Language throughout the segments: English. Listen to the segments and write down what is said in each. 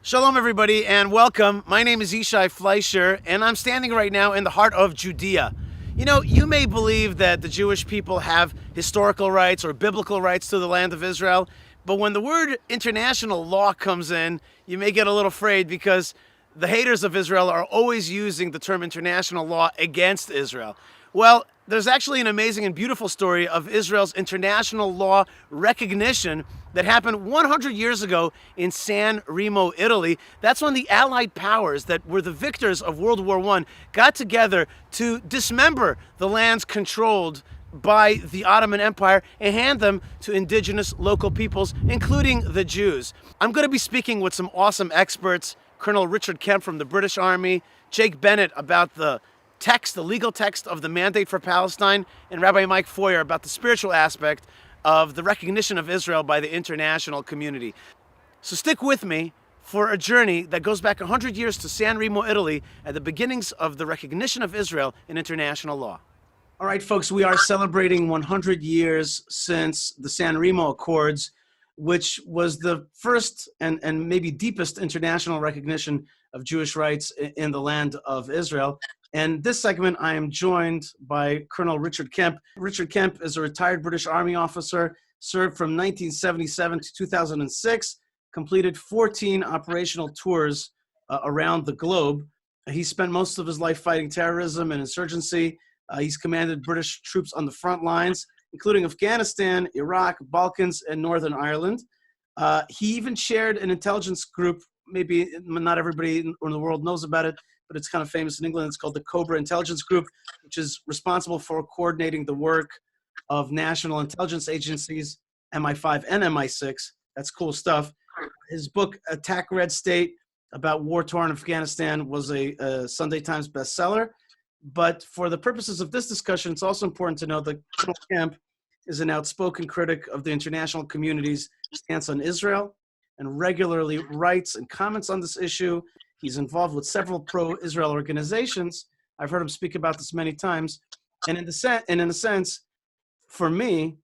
Shalom, everybody, and welcome. My name is Yishai Fleisher, and I'm standing right now in the heart of Judea. You know, you may believe that the Jewish people have historical rights or biblical rights to the land of Israel, but when the word international law comes in, you may get a little afraid because the haters of Israel are always using the term international law against Israel. Well, there's actually an amazing and beautiful story of Israel's international law recognition that happened 100 years ago in San Remo, Italy. That's when the Allied powers that were the victors of World War I got together to dismember the lands controlled by the Ottoman Empire and hand them to indigenous local peoples, including the Jews. I'm going to be speaking with some awesome experts, Colonel Richard Kemp from the British Army, Jake Bennett about the legal text of the Mandate for Palestine, and Rabbi Mike Feuer about the spiritual aspect of the recognition of Israel by the international community. So stick with me for a journey that goes back 100 years to San Remo, Italy, at the beginnings of the recognition of Israel in international law. All right, folks, we are celebrating 100 years since the San Remo Accords, which was the first and maybe deepest international recognition of Jewish rights in the land of Israel. And this segment, I am joined by Colonel Richard Kemp. Richard Kemp is a retired British Army officer, served from 1977 to 2006, completed 14 operational tours around the globe. He spent most of his life fighting terrorism and insurgency. He's commanded British troops on the front lines, including Afghanistan, Iraq, Balkans, and Northern Ireland. He even chaired an intelligence group. Maybe not everybody in the world knows about it, but it's kind of famous in England. It's called the Cobra Intelligence Group, which is responsible for coordinating the work of national intelligence agencies, MI5 and MI6. That's cool stuff. His book, Attack Red State, about war-torn Afghanistan, was a Sunday Times bestseller. But for the purposes of this discussion, it's also important to know that Colonel Kemp is an outspoken critic of the international community's stance on Israel and regularly writes and comments on this issue. He's involved with several pro-Israel organizations. I've heard him speak about this many times. And in a sense, for me,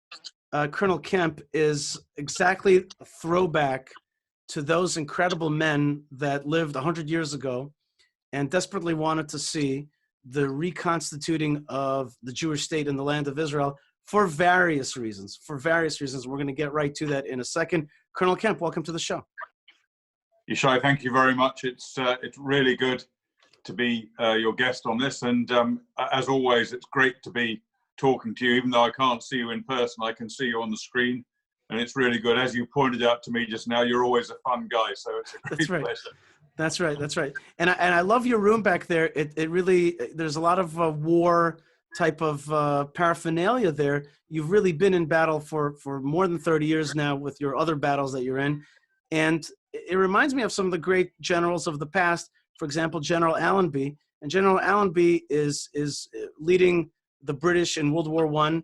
Colonel Kemp is exactly a throwback to those incredible men that lived 100 years ago and desperately wanted to see the reconstituting of the Jewish state in the land of Israel for various reasons. We're going to get right to that in a second. Colonel Kemp, welcome to the show. Yishai, thank you very much. It's really good to be your guest on this. And as always, it's great to be talking to you. Even though I can't see you in person, I can see you on the screen. And it's really good. As you pointed out to me just now, you're always a fun guy. So it's a great pleasure. That's right. And I love your room back there. It really, there's a lot of war type of paraphernalia there. You've really been in battle for more than 30 years now with your other battles that you're in. And it reminds me of some of the great generals of the past. For example, General Allenby. And General Allenby is leading the British in World War I,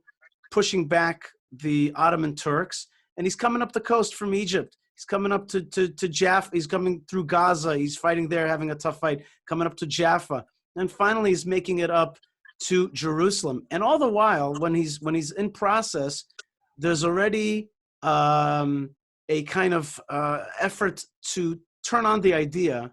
pushing back the Ottoman Turks. And he's coming up the coast from Egypt. He's coming up to Jaffa. He's coming through Gaza. He's fighting there, having a tough fight, coming up to Jaffa. And finally, he's making it up to Jerusalem. And all the while, when he's in process, there's already a kind of effort to turn on the idea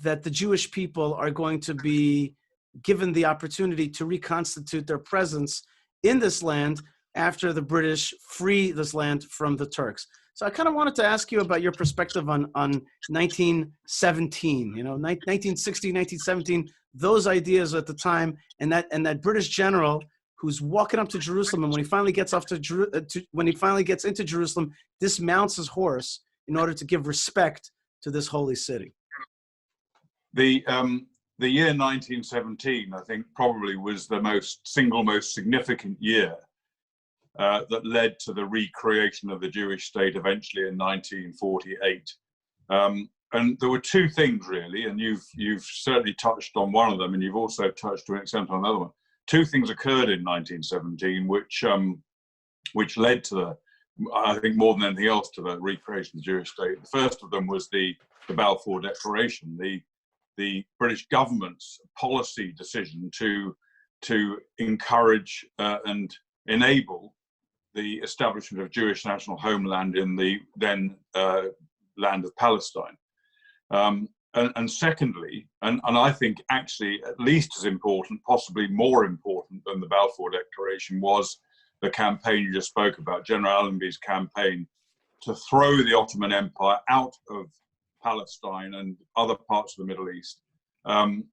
that the Jewish people are going to be given the opportunity to reconstitute their presence in this land after the British free this land from the Turks. So I kind of wanted to ask you about your perspective on 1917, 1960, 1917, those ideas at the time, and that British general who's walking up to Jerusalem, and when he finally gets into Jerusalem, dismounts his horse in order to give respect to this holy city. The year 1917, I think, probably was the single most significant year that led to the recreation of the Jewish state eventually in 1948. And there were two things really, and you've certainly touched on one of them, and you've also touched to an extent on another one. Two things occurred in 1917, which led to I think more than anything else, to the recreation of the Jewish state. The first of them was the Balfour Declaration, the British government's policy decision to encourage and enable the establishment of Jewish national homeland in the then land of Palestine. And secondly, and I think actually at least as important, possibly more important than the Balfour Declaration, was the campaign you just spoke about, General Allenby's campaign to throw the Ottoman Empire out of Palestine and other parts of the Middle East, and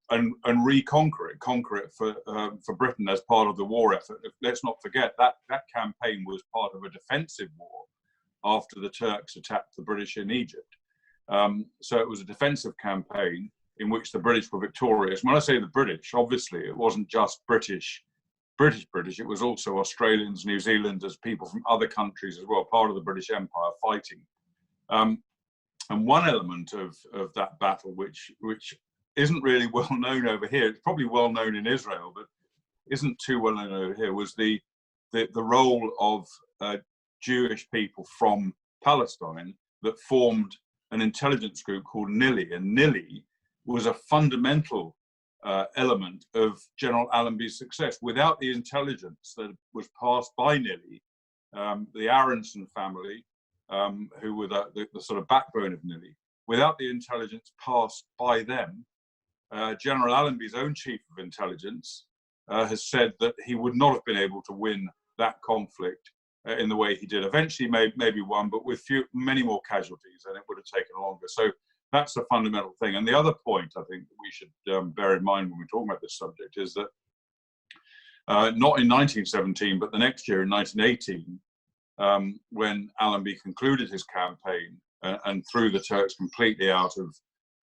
conquer it for Britain as part of the war effort. Let's not forget that campaign was part of a defensive war after the Turks attacked the British in Egypt. So it was a defensive campaign in which the British were victorious. When I say the British, obviously it wasn't just British. It was also Australians, New Zealanders, people from other countries as well, part of the British Empire fighting. And one element of that battle, which isn't really well known over here, it's probably well known in Israel, but isn't too well known over here, was the role of Jewish people from Palestine that formed an intelligence group called Nili. And Nili was a fundamental element of General Allenby's success. Without the intelligence that was passed by Nili, the Aronson family, who were the sort of backbone of Nili, without the intelligence passed by them, General Allenby's own chief of intelligence has said that he would not have been able to win that conflict in the way he did. Eventually, maybe won, but with many more casualties, and it would have taken longer. So that's a fundamental thing. And the other point I think that we should bear in mind when we're talking about this subject is that not in 1917, but the next year in 1918, when Allenby concluded his campaign and threw the Turks completely out of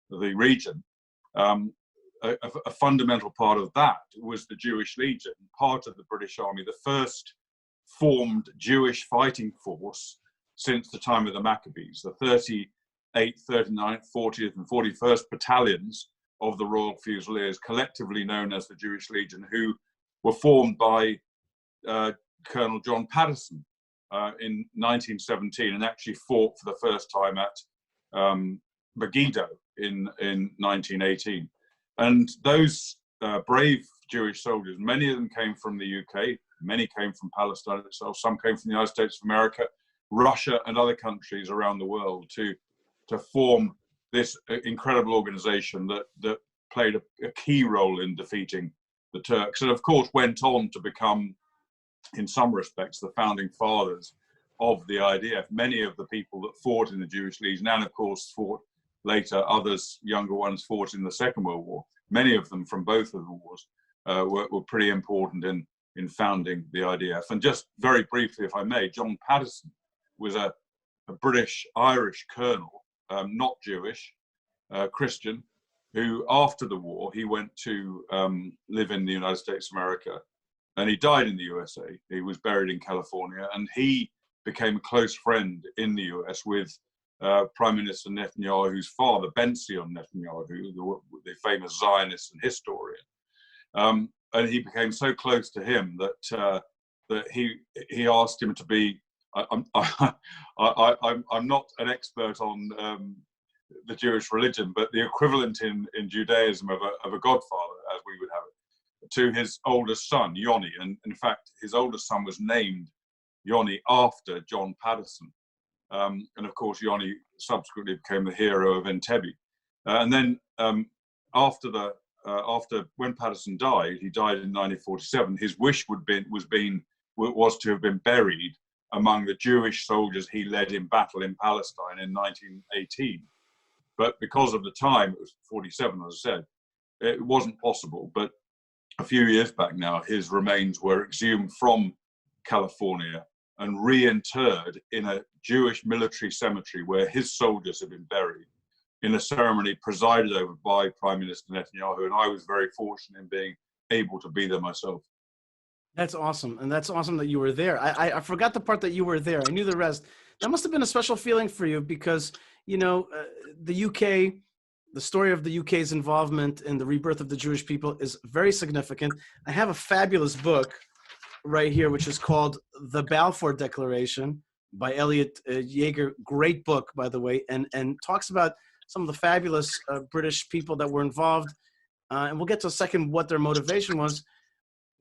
the region, a fundamental part of that was the Jewish Legion, part of the British Army, the first formed Jewish fighting force since the time of the Maccabees. The 38th, 39th, 40th and 41st battalions of the Royal Fusiliers, collectively known as the Jewish Legion, who were formed by Colonel John Patterson in 1917 and actually fought for the first time at Megiddo in 1918. And those brave Jewish soldiers, many of them came from the UK, many came from Palestine itself, some came from the United States of America, Russia and other countries around the world to form this incredible organization that played a key role in defeating the Turks, and of course went on to become, in some respects, the founding fathers of the IDF. Many of the people that fought in the Jewish Legion, and of course fought later, others, younger ones, fought in the Second World War. Many of them from both of the wars were pretty important in founding the IDF. And just very briefly, if I may, John Patterson was a British-Irish colonel, not Jewish, Christian, who after the war, he went to live in the United States of America, and he died in the USA. He was buried in California, and he became a close friend in the US with Prime Minister Netanyahu's father, Ben-Zion Netanyahu, the famous Zionist and historian. And he became so close to him that he asked him to be. I'm not an expert on the Jewish religion, but the equivalent in Judaism of a godfather, as we would have it, to his oldest son, Yoni. And in fact, his oldest son was named Yoni after John Patterson. And of course, Yoni subsequently became the hero of Entebbe. And then after when Patterson died, he died in 1947. His wish was to have been buried among the Jewish soldiers he led in battle in Palestine in 1918. But because of the time, it was 47, as I said, it wasn't possible. But a few years back now, his remains were exhumed from California and reinterred in a Jewish military cemetery where his soldiers had been buried, in a ceremony presided over by Prime Minister Netanyahu. And I was very fortunate in being able to be there myself. That's awesome. And that's awesome that you were there. I forgot the part that you were there. I knew the rest. That must have been a special feeling for you because, you know, the UK, the story of the UK's involvement in the rebirth of the Jewish people is very significant. I have a fabulous book right here, which is called The Balfour Declaration by Elliot Yeager. Great book, by the way, and talks about some of the fabulous British people that were involved. And we'll get to a second what their motivation was.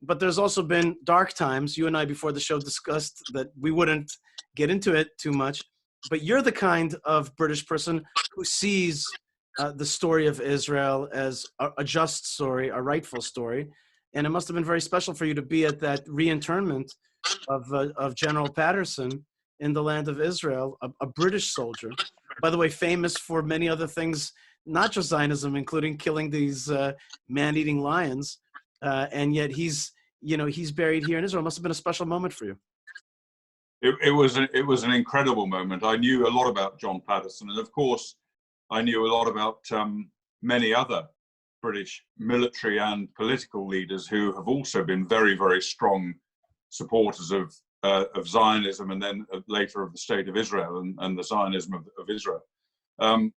But there's also been dark times. You and I, before the show, discussed that we wouldn't get into it too much. But you're the kind of British person who sees the story of Israel as a just story, a rightful story. And it must have been very special for you to be at that reinternment of General Patterson in the land of Israel, a British soldier, by the way, famous for many other things, not just Zionism, including killing these man-eating lions. And yet he's buried here in Israel. It must have been a special moment for you. It was an incredible moment. I knew a lot about John Patterson, and of course, I knew a lot about many other British military and political leaders who have also been very, very strong supporters of Zionism, and then later of the State of Israel and the Zionism of Israel. And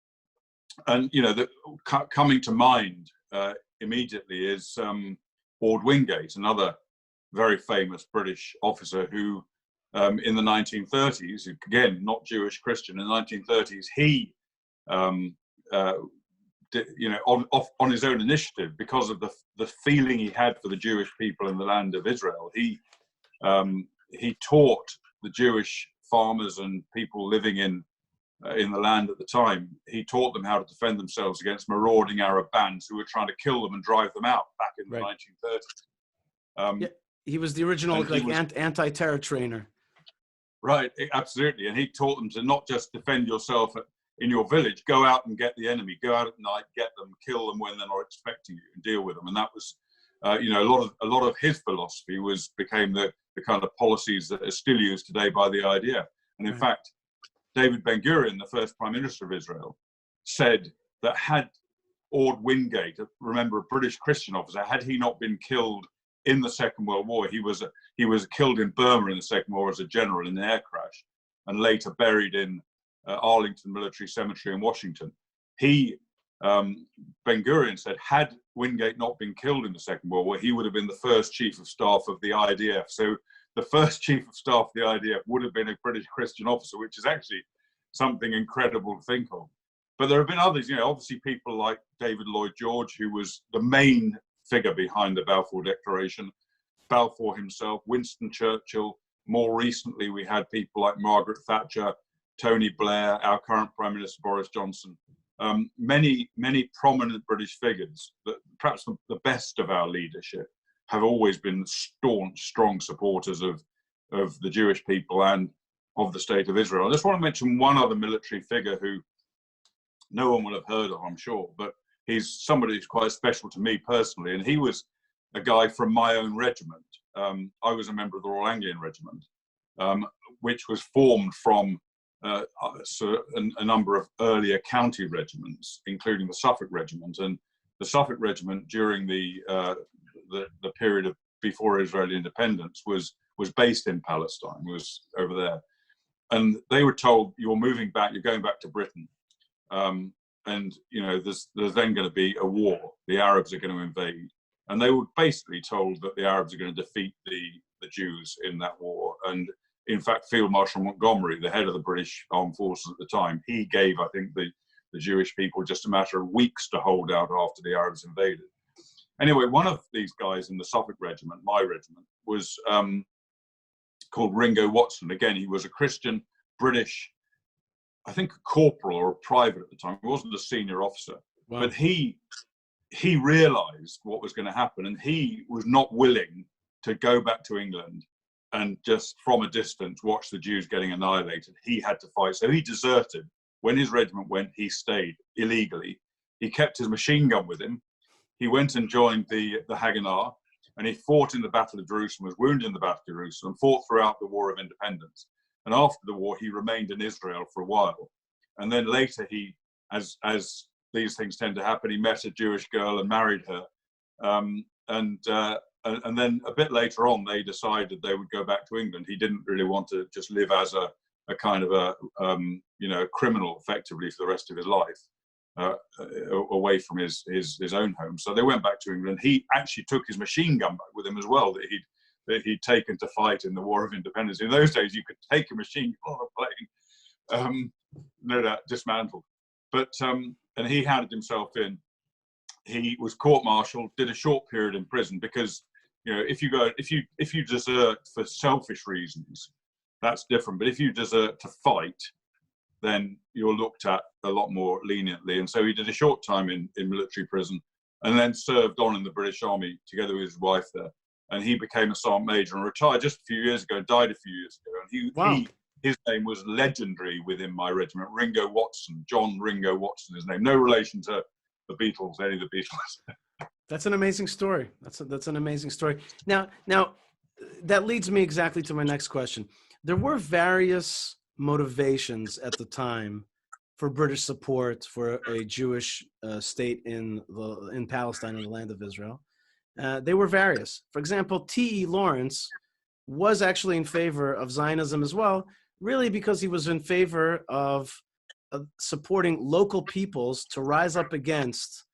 coming to mind immediately is Orde Wingate, another very famous British officer who, in the 1930s, again not Jewish Christian, in the 1930s, he on his own initiative, because of the feeling he had for the Jewish people in the land of Israel, he taught the Jewish farmers and people living in the land at the time. He taught them how to defend themselves against marauding Arab bands who were trying to kill them and drive them out back in the 1930s. Yeah, he was the original anti-terror trainer. Right, absolutely. And he taught them to not just defend yourself in your village, go out and get the enemy, go out at night, get them, kill them when they're not expecting you, and deal with them. And that was, a lot of his philosophy became the kind of policies that are still used today by the IDF. And in fact, David Ben-Gurion, the first Prime Minister of Israel, said that had Orde Wingate, remember a British Christian officer, had he not been killed in the Second World War, he was killed in Burma in the Second War as a general in an air crash, and later buried in Arlington Military Cemetery in Washington. Ben-Gurion said, had Wingate not been killed in the Second World War, he would have been the first chief of staff of the IDF. So the first chief of staff of the IDF would have been a British Christian officer, which is actually something incredible to think of. But there have been others, obviously people like David Lloyd George, who was the main figure behind the Balfour Declaration, Balfour himself, Winston Churchill. More recently, we had people like Margaret Thatcher, Tony Blair, our current Prime Minister Boris Johnson. Many prominent British figures, that perhaps the best of our leadership, have always been staunch, strong supporters of the Jewish people and of the State of Israel. I just want to mention one other military figure who no one will have heard of, I'm sure, but he's somebody who's quite special to me personally, and he was a guy from my own regiment. I was a member of the Royal Anglian Regiment, which was formed from a number of earlier county regiments, including the Suffolk Regiment. And the Suffolk Regiment, during the period of before Israeli independence, was based in Palestine, was over there. And they were told, you're moving back, you're going back to Britain. And there's then going to be a war. The Arabs are going to invade. And they were basically told that the Arabs are going to defeat the Jews in that war. And in fact, Field Marshal Montgomery, the head of the British Armed Forces at the time, he gave, I think, the Jewish people just a matter of weeks to hold out after the Arabs invaded. Anyway, one of these guys in the Suffolk Regiment, my regiment, was called Ringo Watson. Again, he was a Christian, British, I think a corporal or a private at the time. He wasn't a senior officer. Wow. But he realized what was going to happen, and he was not willing to go back to England and just from a distance watch the Jews getting annihilated. He had to fight. So he deserted. When his regiment went, he stayed illegally. He kept his machine gun with him. He went and joined the Haganah, and he fought in the Battle of Jerusalem, was wounded in the Battle of Jerusalem, fought throughout the War of Independence. And after the war, he remained in Israel for a while. And then later, he, as these things tend to happen, he met a Jewish girl and married her. And then a bit later on, they decided they would go back to England. He didn't really want to just live as a kind of a criminal effectively for the rest of his life, away from his own home. So they went back to England. He actually took his machine gun back with him as well that he'd taken to fight in the War of Independence. In those days, you could take a machine gun on a plane, no doubt dismantled. But and he handed himself in. He was court-martialed, did a short period in prison because if you desert for selfish reasons, that's different. But if you desert to fight, then you're looked at a lot more leniently. And so he did a short time in military prison, and then served on in the British Army together with his wife there. And he became a sergeant major and retired just a few years ago, died a few years ago. And Wow. his name was legendary within my regiment. Ringo Watson, John Ringo Watson, his name. No relation to the Beatles, any of the Beatles. That's an amazing story. That's an amazing story. Now, that leads me exactly to my next question. There were various motivations at the time for British support for a Jewish state in Palestine, in the land of Israel. They were various. For example, T.E. Lawrence was actually in favor of Zionism as well, really because he was in favor of supporting local peoples to rise up against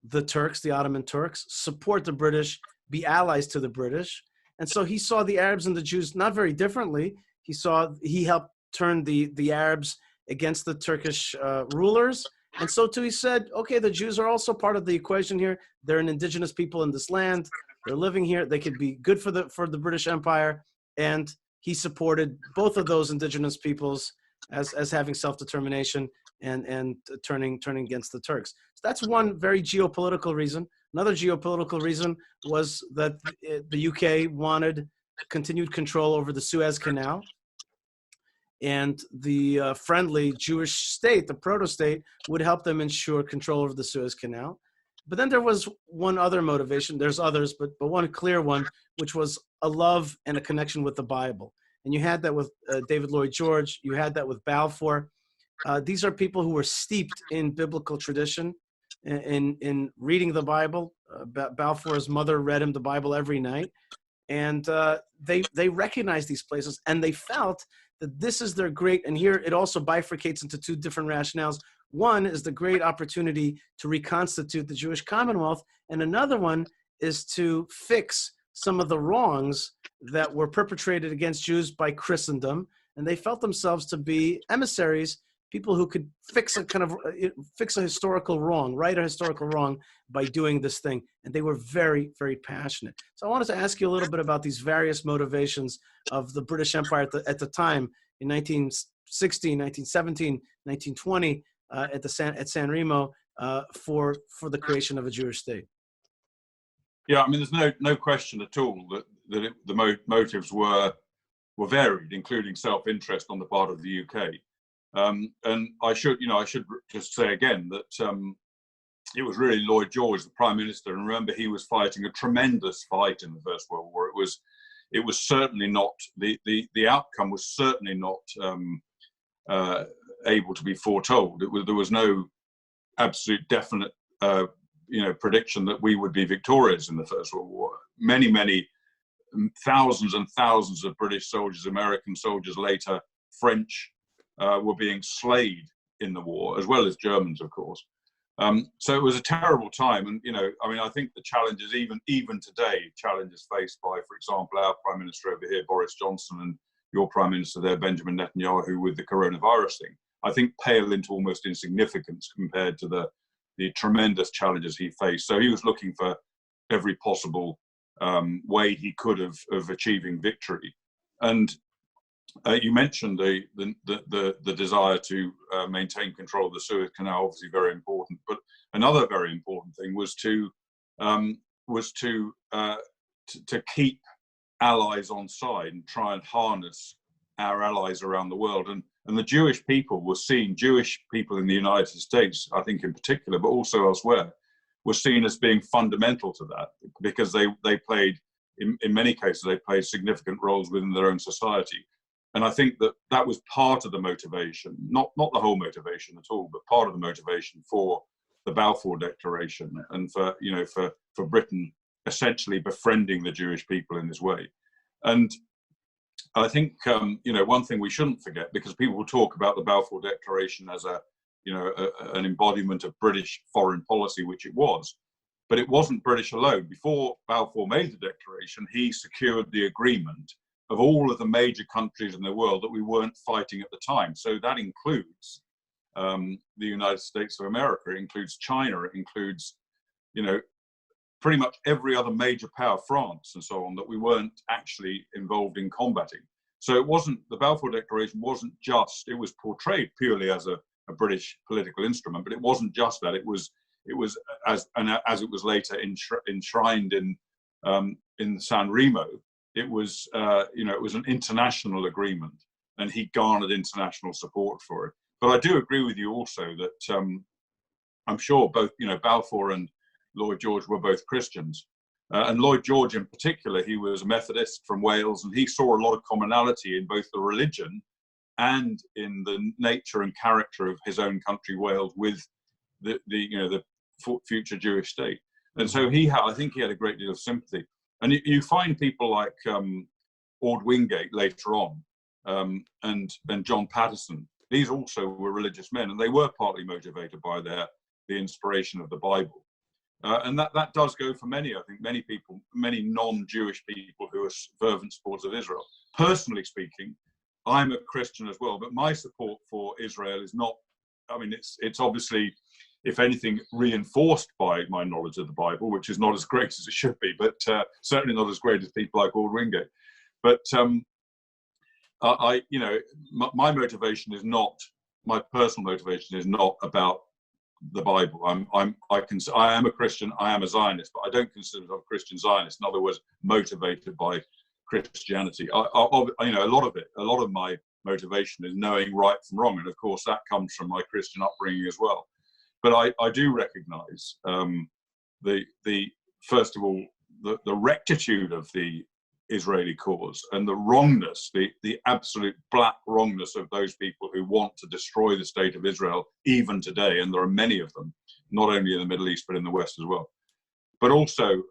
the Turks, the Ottoman Turks, support the British, be allies to the British. And so he saw the Arabs and the Jews not very differently. He helped turn the Arabs against the Turkish rulers. And so too, he said, okay, the Jews are also part of the equation here. They're an indigenous people in this land. They're living here. They could be good for the British Empire. And he supported both of those indigenous peoples as having self-determination and turning against the Turks. So that's one very geopolitical reason. Another geopolitical reason was that the UK wanted continued control over the Suez Canal. And the friendly Jewish state, the proto-state, would help them ensure control over the Suez Canal. But then there was one other motivation. There's others, but one clear one, which was a love and a connection with the Bible. And you had that with David Lloyd George. You had that with Balfour. These are people who were steeped in biblical tradition, in reading the Bible. Balfour's mother read him the Bible every night. And they recognized these places, and they felt that this is their great, and here it also bifurcates into two different rationales. One is the great opportunity to reconstitute the Jewish Commonwealth, and another one is to fix some of the wrongs that were perpetrated against Jews by Christendom, and they felt themselves to be emissaries, people who could fix a historical wrong, right a historical wrong by doing this thing. And they were very, very passionate. So I wanted to ask you a little bit about these various motivations of the British Empire at the time in 1916, 1917, 1920 at San Remo for the creation of a Jewish state. Yeah, I mean, there's no question at all that the motives were varied, including self-interest on the part of the UK. And I should just say again that it was really Lloyd George, the Prime Minister, and remember he was fighting a tremendous fight in the First World War. It was certainly not the outcome was certainly not able to be foretold. There was no absolute definite prediction that we would be victorious in the First World War. Many thousands and thousands of British soldiers, American soldiers, later French, were being slayed in the war, as well as Germans, of course. So it was a terrible time. And, I think the challenges, even today, challenges faced by, for example, our Prime Minister over here, Boris Johnson, and your Prime Minister there, Benjamin Netanyahu, with the coronavirus thing, I think pale into almost insignificance compared to the tremendous challenges he faced. So he was looking for every possible way he could of achieving victory. And you mentioned the desire to maintain control of the Suez Canal, obviously very important. But another very important thing was to keep allies on side and try and harness our allies around the world. And the Jewish people were seen, Jewish people in the United States, I think in particular, but also elsewhere, were seen as being fundamental to that, because they played, in many cases, they played significant roles within their own society. And I think that was part of the motivation, not the whole motivation at all, but part of the motivation for the Balfour Declaration and for Britain essentially befriending the Jewish people in this way. And I think one thing we shouldn't forget, because people will talk about the Balfour Declaration as an embodiment of British foreign policy, which it was, but it wasn't British alone. Before Balfour made the declaration, he secured the agreement of all of the major countries in the world that we weren't fighting at the time. So that includes the United States of America, it includes China, it includes, pretty much every other major power, France and so on, that we weren't actually involved in combating. So it wasn't, the Balfour Declaration wasn't just, it was portrayed purely as a British political instrument, but it wasn't just that. It was as it was later enshrined in San Remo. It was it was an international agreement, and he garnered international support for it. But I do agree with you also that I'm sure both Balfour and Lloyd George were both Christians, and Lloyd George in particular, he was a Methodist from Wales, and he saw a lot of commonality in both the religion and in the nature and character of his own country, Wales, with the future Jewish state. And so I think he had a great deal of sympathy. And you find people like Ord Wingate later on, and John Patterson. These also were religious men, and they were partly motivated by the inspiration of the Bible. And that does go for many, I think, many people, many non-Jewish people who are fervent supporters of Israel. Personally speaking, I'm a Christian as well, but my support for Israel is not, I mean, it's obviously, if anything, reinforced by my knowledge of the Bible, which is not as great as it should be, but certainly not as great as people like Ord Wingate. But my motivation is not, my personal motivation is not about the Bible. I am a Christian, I am a Zionist, but I don't consider myself a Christian Zionist. In other words, motivated by Christianity. A lot of my motivation is knowing right from wrong, and of course that comes from my Christian upbringing as well. But I do recognise first of all the rectitude of the Israeli cause and the wrongness, the absolute black wrongness of those people who want to destroy the state of Israel even today, and there are many of them, not only in the Middle East but in the West as well. But also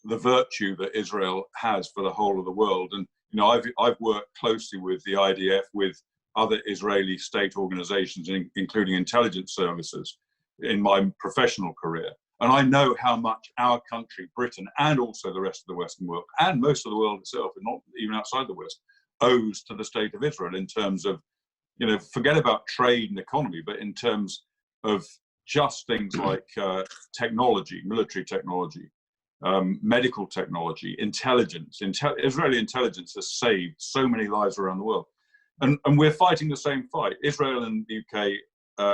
the virtue that Israel has for the whole of the world. And I've worked closely with the IDF, with other Israeli state organizations, including intelligence services, in my professional career. And I know how much our country, Britain, and also the rest of the Western world, and most of the world itself, and not even outside the West, owes to the state of Israel in terms of, forget about trade and economy, but in terms of just things like technology, military technology, medical technology, intelligence. Israeli intelligence has saved so many lives around the world. And we're fighting the same fight. Israel and the UK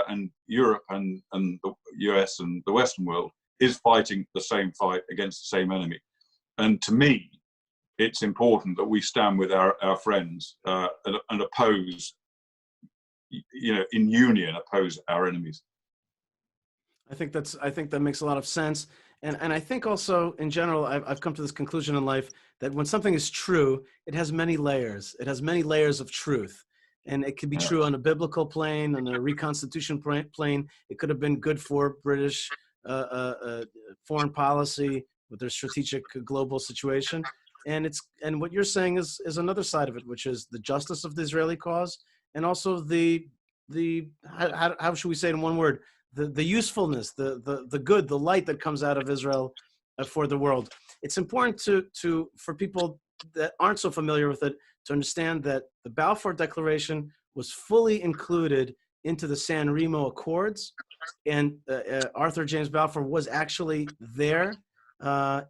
and Europe and the US and the Western world is fighting the same fight against the same enemy. And to me, it's important that we stand with our friends and oppose, in union, oppose our enemies. I think that makes a lot of sense. And I think also, in general, I've come to this conclusion in life that when something is true, it has many layers. It has many layers of truth. And it could be true on a biblical plane, on a reconstitution plane. It could have been good for British foreign policy with their strategic global situation. And what you're saying is another side of it, which is the justice of the Israeli cause, and also the how should we say it in one word? The usefulness, the good, the light that comes out of Israel for the world. It's important for people that aren't so familiar with it to understand that the Balfour Declaration was fully included into the San Remo Accords, and Arthur James Balfour was actually there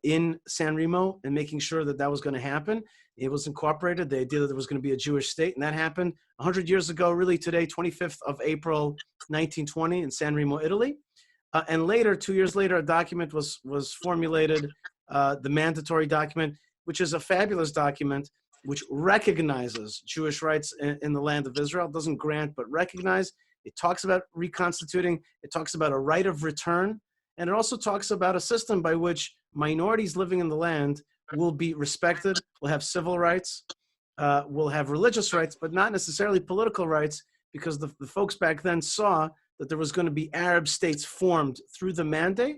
in San Remo and making sure that was going to happen. It was incorporated, the idea that there was going to be a Jewish state, and that happened 100 years ago, really today, 25th of April, 1920 in San Remo, Italy. And later, 2 years later, a document was formulated, the mandatory document, which is a fabulous document, which recognizes Jewish rights in the land of Israel. It doesn't grant, but recognize. It talks about reconstituting. It talks about a right of return. And it also talks about a system by which minorities living in the land will be respected, will have civil rights, will have religious rights, but not necessarily political rights, because the folks back then saw that there was going to be Arab states formed through the mandate,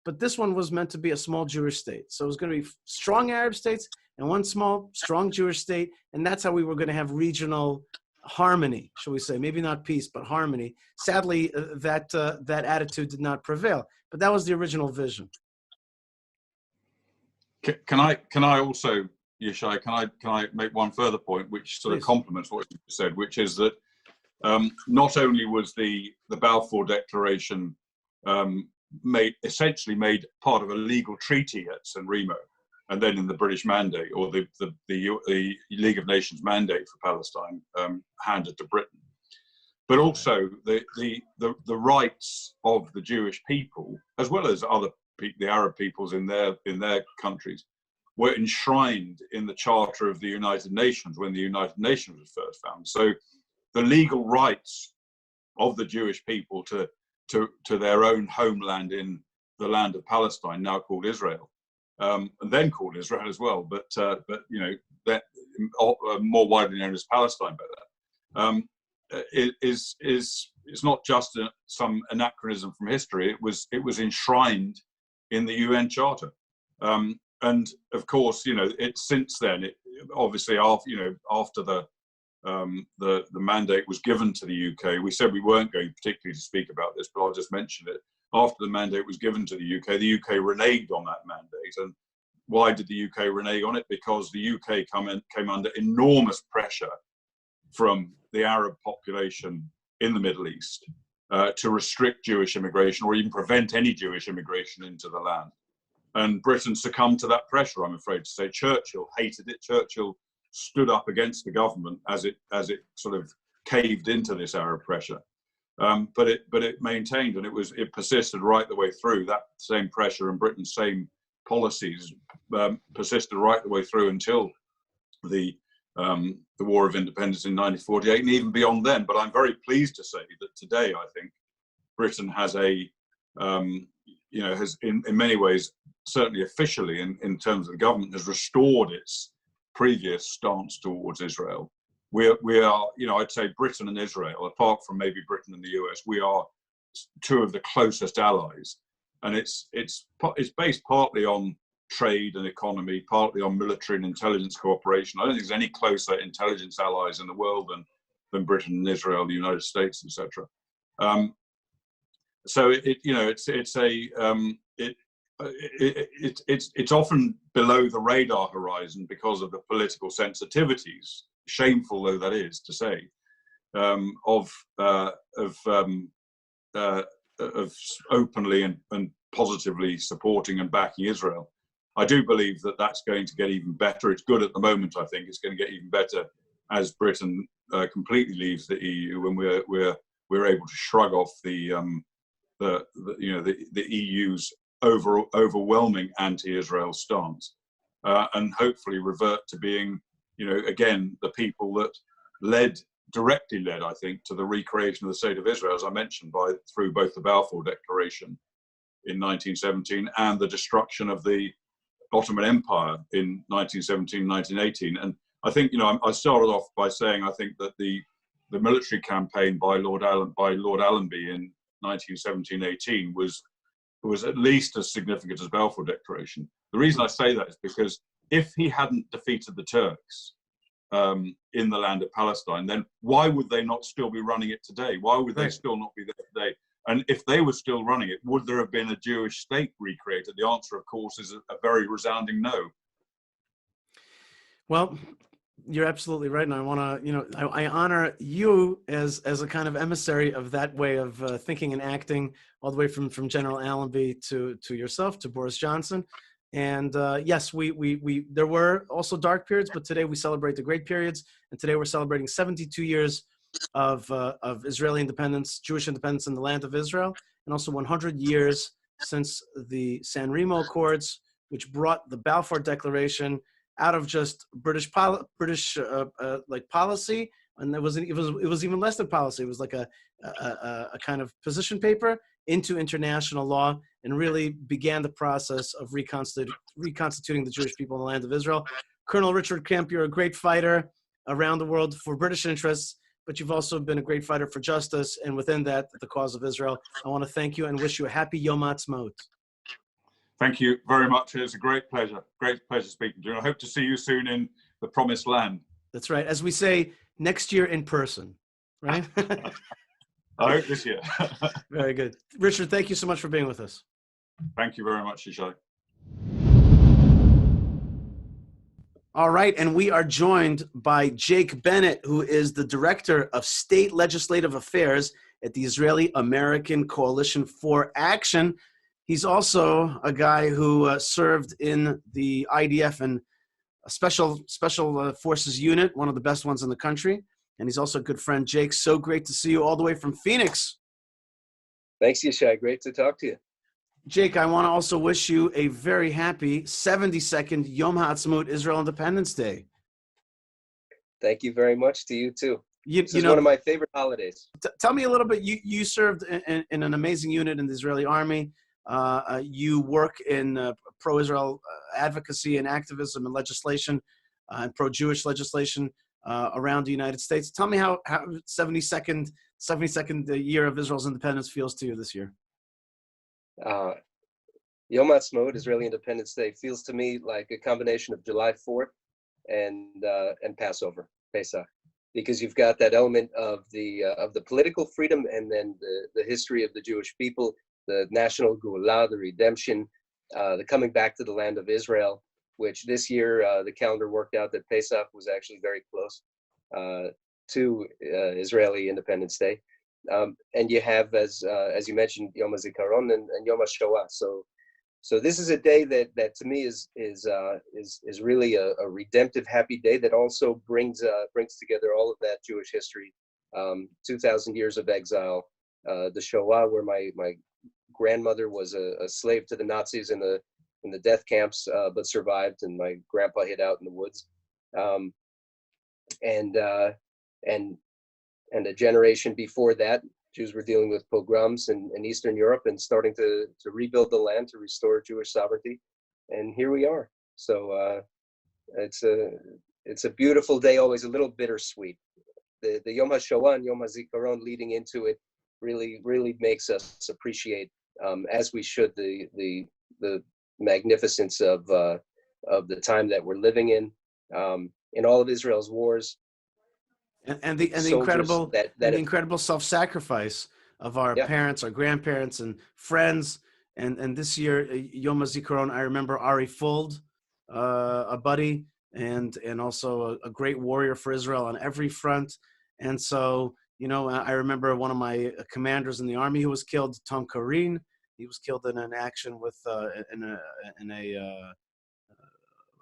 but this one was meant to be a small Jewish state. So it was going to be strong Arab states and one small, strong Jewish state, and that's how we were going to have regional harmony, shall we say. Maybe not peace, but harmony. Sadly, that attitude did not prevail, but that was the original vision. Can I also, Yishai, can I make one further point, which sort of complements what you said, which is that not only was the Balfour Declaration essentially made part of a legal treaty at San Remo, and then in the British Mandate, or the League of Nations mandate for Palestine, handed to Britain. But also the rights of the Jewish people, as well as the Arab peoples in their countries, were enshrined in the Charter of the United Nations when the United Nations was first founded. So the legal rights of the Jewish people to their own homeland in the land of Palestine, now called Israel, and then called Israel as well, but you know, that more widely known as Palestine by that. It's not just some anachronism from history. It was enshrined in the UN Charter, and of course, you know, it's since then. Obviously, after the mandate was given to the UK, we said we weren't going particularly to speak about this, but I'll just mention it. After the mandate was given to the UK reneged on that mandate. And why did the UK renege on it? Because the UK came under enormous pressure from the Arab population in the Middle East to restrict Jewish immigration or even prevent any Jewish immigration into the land. And Britain succumbed to that pressure, I'm afraid to say. Churchill hated it. Churchill stood up against the government as it sort of caved into this Arab pressure. But it maintained, and it persisted right the way through. That same pressure and Britain's same policies persisted right the way through until the War of Independence in 1948, and even beyond then. But I'm very pleased to say that today, I think, Britain has has in many ways, certainly officially in terms of the government, has restored its previous stance towards Israel. We are, you know, I'd say Britain and Israel, apart from maybe Britain and the US, we are two of the closest allies, and it's based partly on trade and economy, partly on military and intelligence cooperation. I don't think there's any closer intelligence allies in the world than Britain and Israel, the United States, etc. So it's often below the radar horizon because of the political sensitivities, shameful though that is to say, of openly and positively supporting and backing Israel. I do believe that that's going to get even better. It's good at the moment. I think it's going to get even better as Britain completely leaves the EU, and we're able to shrug off the EU's overwhelming anti-Israel stance, and hopefully revert to being, you know, again, the people that directly led, I think, to the recreation of the state of Israel, as I mentioned, through both the Balfour Declaration in 1917 and the destruction of the Ottoman Empire in 1917, 1918. And I think, you know, I started off by saying I think that the military campaign by Lord Allenby in 1917-18 was at least as significant as Balfour Declaration. The reason I say that is because if he hadn't defeated the Turks in the land of Palestine, then why would they not still be running it today? Why would they still not be there today? And if they were still running it, would there have been a Jewish state recreated? The answer, of course, is a very resounding no. Well, you're absolutely right, and I want to, you know, I honor you as a kind of emissary of that way of thinking and acting, all the way from General Allenby to yourself, to Boris Johnson. And yes, we there were also dark periods, but today we celebrate the great periods, and today we're celebrating 72 years of Israeli independence, Jewish independence in the land of Israel, and also 100 years since the San Remo Accords, which brought the Balfour Declaration out of just British like policy, and it was even less than policy. It was like a kind of position paper into international law, and really began the process of reconstituting the Jewish people in the land of Israel. Colonel Richard Kemp, you're a great fighter around the world for British interests, but you've also been a great fighter for justice, and within that, the cause of Israel. I want to thank you and wish you a happy Yom Ha'atzmaut. Thank you very much. It's a great pleasure speaking to you. I hope to see you soon in the promised land. That's right. As we say, next year in person, right? I hope this year. Very good. Richard, thank you so much for being with us. Thank you very much, Yishai. All right, and we are joined by Jake Bennett, who is the Director of State Legislative Affairs at the Israeli American Coalition for Action. He's also a guy who served in the IDF and a special forces unit, one of the best ones in the country. And he's also a good friend. Jake, so great to see you all the way from Phoenix. Thanks, Yishai. Great to talk to you. Jake, I want to also wish you a very happy 72nd Yom HaAtzmaut, Israel Independence Day. Thank you very much to you too. This is know, one of my favorite holidays. Tell me a little bit. You served in an amazing unit in the Israeli army. You work in pro-Israel advocacy and activism and legislation and pro-Jewish legislation around the United States. Tell me how 72nd year of Israel's independence feels to you this year. Yom HaAtzmaut, Israeli Independence Day, feels to me like a combination of July 4th and Passover, Pesach, because you've got that element of the political freedom, and then the history of the Jewish people, the national Geulah, the redemption, the coming back to the land of Israel, which this year the calendar worked out that Pesach was actually very close to Israeli Independence Day. And you have, as you mentioned, Yom HaZikaron and Yom HaShoah. So this is a day that to me is really a redemptive, happy day that also brings together all of that Jewish history, 2,000 years of exile, the Shoah, where my grandmother was a slave to the Nazis in the death camps, but survived, and my grandpa hid out in the woods, and a generation before that, Jews were dealing with pogroms in Eastern Europe and starting to rebuild the land, to restore Jewish sovereignty. And here we are. So it's a beautiful day, always a little bittersweet. The Yom HaShoah and Yom HaZikaron leading into it really makes us appreciate, as we should, the magnificence of the time that we're living in all of Israel's wars. And the incredible self-sacrifice of our parents, our grandparents, and friends. And this year, Yom HaZikaron, I remember Ari Fuld, a buddy, and also a great warrior for Israel on every front. And so, I remember one of my commanders in the army who was killed, Tom Karin. He was killed in an action with in a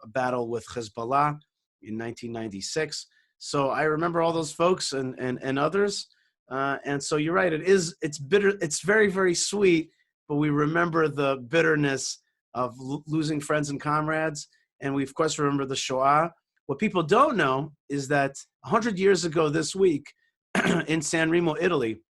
battle with Hezbollah in 1996. So I remember all those folks and others. And so you're right. It's bitter. It's very, very sweet, but we remember the bitterness of losing friends and comrades. And we, of course, remember the Shoah. What people don't know is that 100 years ago this week in San Remo, Italy,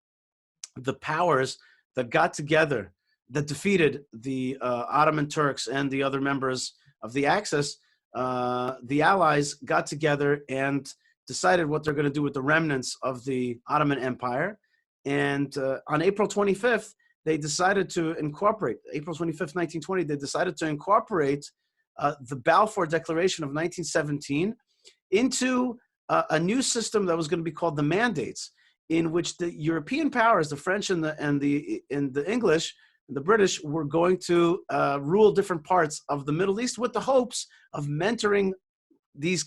the powers that got together, that defeated the Ottoman Turks and the other members of the Axis, the Allies got together and decided what they're going to do with the remnants of the Ottoman Empire. And on April 25th, they decided to incorporate, April 25th, 1920, they decided to incorporate the Balfour Declaration of 1917 into a new system that was going to be called the Mandates, in which the European powers, the French and the English, and the British, were going to rule different parts of the Middle East with the hopes of mentoring these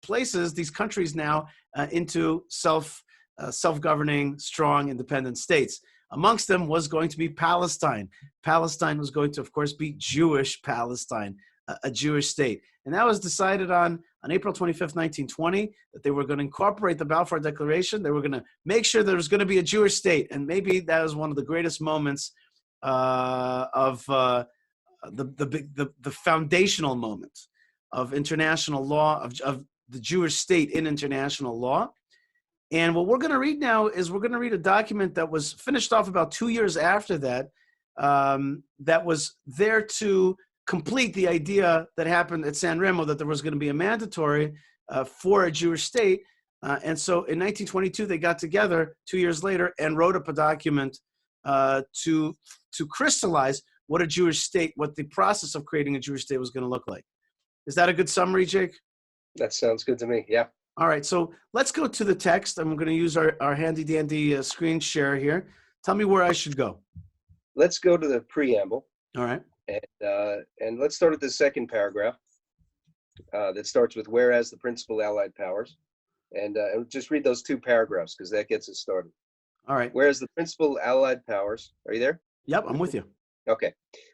places, these countries now into self-governing, strong, independent states. Amongst them was going to be Palestine. Palestine was going to, of course, be Jewish Palestine, a Jewish state. And that was decided on April 25th, 1920, that they were going to incorporate the Balfour Declaration. They were going to make sure there was going to be a Jewish state. And maybe that was one of the greatest moments of the foundational moment of international law, of the Jewish state in international law. And what we're going to read now is we're going to read a document that was finished off about 2 years after that, that was there to complete the idea that happened at San Remo, that there was going to be a mandatory for a Jewish state. And so in 1922, they got together 2 years later and wrote up a document to crystallize what a Jewish state, what the process of creating a Jewish state was going to look like. Is that a good summary, Jake? That sounds good to me, yeah. All right, so let's go to the text. I'm going to use our handy-dandy screen share here. Tell me where I should go. Let's go to the preamble. All right. And let's start with the second paragraph that starts with, whereas the principal allied powers. And just read those two paragraphs because that gets us started. All right. Whereas the principal allied powers, are you there? Yep, I'm with you. Okay.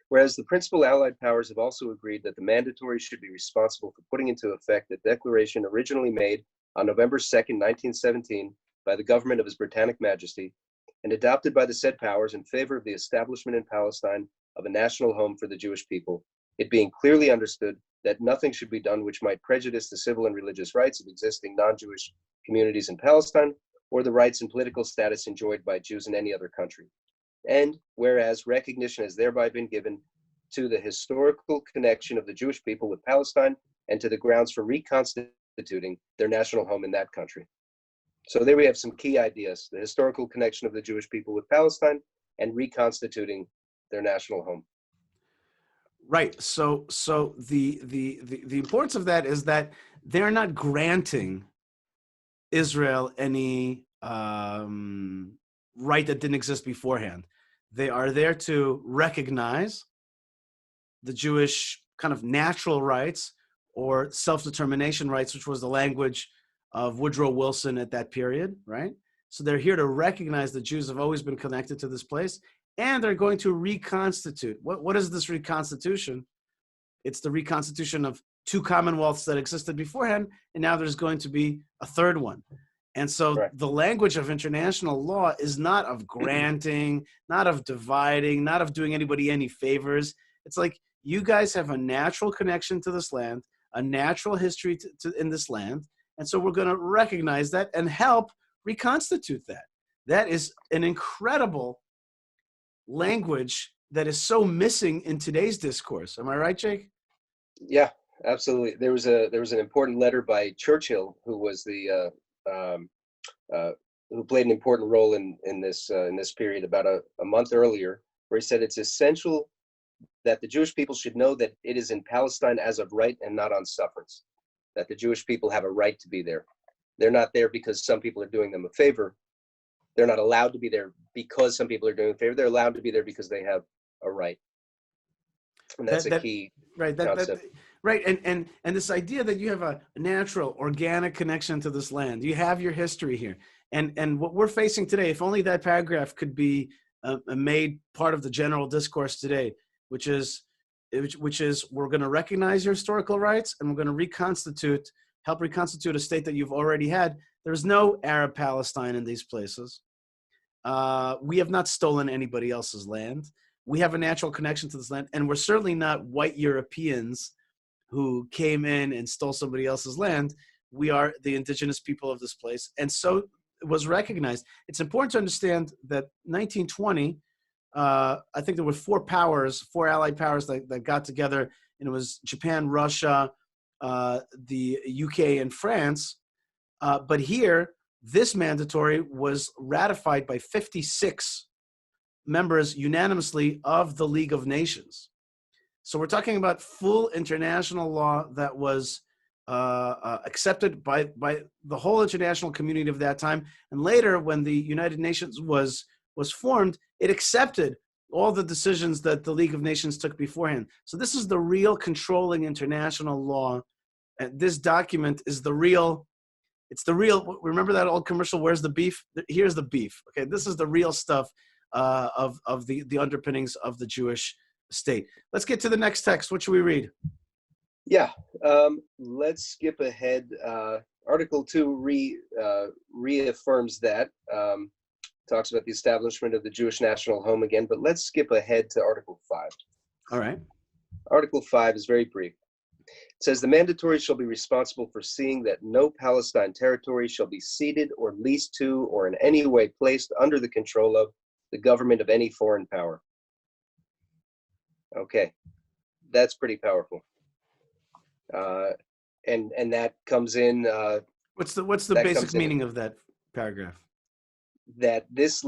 Whereas the principal Allied powers have also agreed that the mandatory should be responsible for putting into effect the declaration originally made on November 2nd, 1917, by the government of His Britannic Majesty, and adopted by the said powers in favor of the establishment in Palestine of a national home for the Jewish people, it being clearly understood that nothing should be done which might prejudice the civil and religious rights of existing non-Jewish communities in Palestine, or the rights and political status enjoyed by Jews in any other country. And whereas recognition has thereby been given to the historical connection of the Jewish people with Palestine and to the grounds for reconstituting their national home in that country. So there we have some key ideas: the historical connection of the Jewish people with Palestine and reconstituting their national home. Right. So the importance of that is that they're not granting Israel any right that didn't exist beforehand. They are there to recognize the Jewish kind of natural rights or self-determination rights, which was the language of Woodrow Wilson at that period, right? So they're here to recognize that Jews have always been connected to this place, and they're going to reconstitute. What is this reconstitution? It's the reconstitution of two commonwealths that existed beforehand, and now there's going to be a third one. And so Right. the language of international law is not of granting, not of dividing, not of doing anybody any favors. It's like, you guys have a natural connection to this land, a natural history in this land, and so we're going to recognize that and help reconstitute that. That is an incredible language that is so missing in today's discourse. Am I right, Jake? Yeah, absolutely. There was an important letter by Churchill, who was the who played an important role in this period about a month earlier, where he said it's essential that the Jewish people should know that it is in Palestine as of right and not on sufferance, that the Jewish people have a right to be there. They're not there because some people are doing them a favor. They're not allowed to be there because some people are doing a favor. They're allowed to be there because they have a right. And that's a key concept. Right. And this idea that you have a natural, organic connection to this land. You have your history here. And what we're facing today, if only that paragraph could be made part of the general discourse today, which is we're going to recognize your historical rights, and we're going to help reconstitute a state that you've already had. There's no Arab Palestine in these places. We have not stolen anybody else's land. We have a natural connection to this land, and we're certainly not white Europeans who came in and stole somebody else's land. We are the indigenous people of this place. And so it was recognized. It's important to understand that 1920, I think there were four Allied powers that got together, and it was Japan, Russia, the UK, and France. But here, this mandatory was ratified by 56 members unanimously of the League of Nations. So we're talking about full international law that was accepted by the whole international community of that time. And later, when the United Nations was formed, it accepted all the decisions that the League of Nations took beforehand. So this is the real controlling international law. And this document is remember that old commercial, where's the beef? Here's the beef. Okay, this is the real stuff of the underpinnings of the Jewish state. Let's get to the next text. What should we read? Yeah, let's skip ahead. Article 2 reaffirms that, talks about the establishment of the Jewish national home again, but let's skip ahead to Article 5. All right. Article 5 is very brief. It says the mandatory shall be responsible for seeing that no Palestine territory shall be ceded or leased to or in any way placed under the control of the government of any foreign power. Okay, that's pretty powerful. And that comes in. What's the basic meaning of that paragraph? That this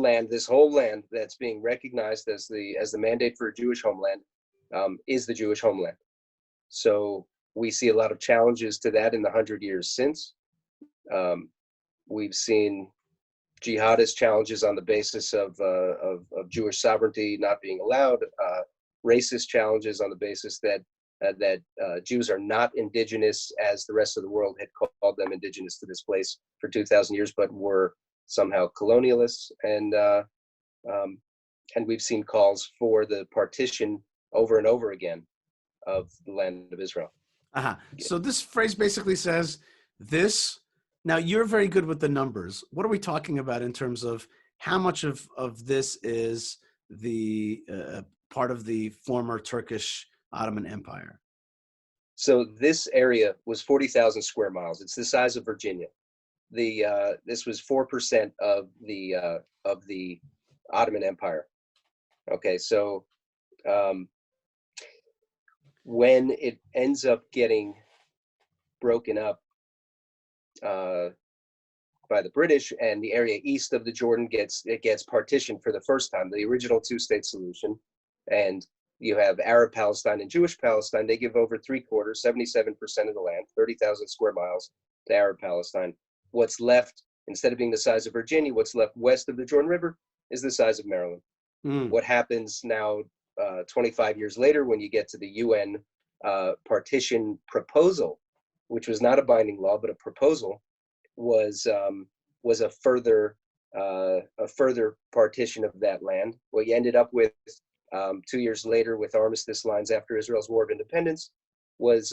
whole land that's being recognized as the mandate for a Jewish homeland, is the Jewish homeland. So we see a lot of challenges to that in the 100 years since. We've seen jihadist challenges on the basis of Jewish sovereignty not being allowed, racist challenges on the basis that Jews are not indigenous, as the rest of the world had called them indigenous to this place for 2,000 years, but were somehow colonialists. And we've seen calls for the partition over and over again of the land of Israel. So this phrase basically says this. Now, you're very good with the numbers. What are we talking about in terms of how much of this is the part of the former Turkish Ottoman Empire? So this area was 40,000 square miles. It's the size of Virginia. This was 4% of the Ottoman Empire. Okay, so when it ends up getting broken up by the British, and the area east of the Jordan gets partitioned for the first time, the original two-state solution, and you have Arab Palestine and Jewish Palestine. They give over 3/4, 77% of the land, 30,000 square miles, to Arab Palestine. What's left, instead of being the size of Virginia, what's left west of the Jordan River is the size of Maryland. What happens now, 25 years later, when you get to the UN partition proposal, which was not a binding law but a proposal, was a further partition of that land. What you ended up with 2 years later, with armistice lines after Israel's War of Independence, was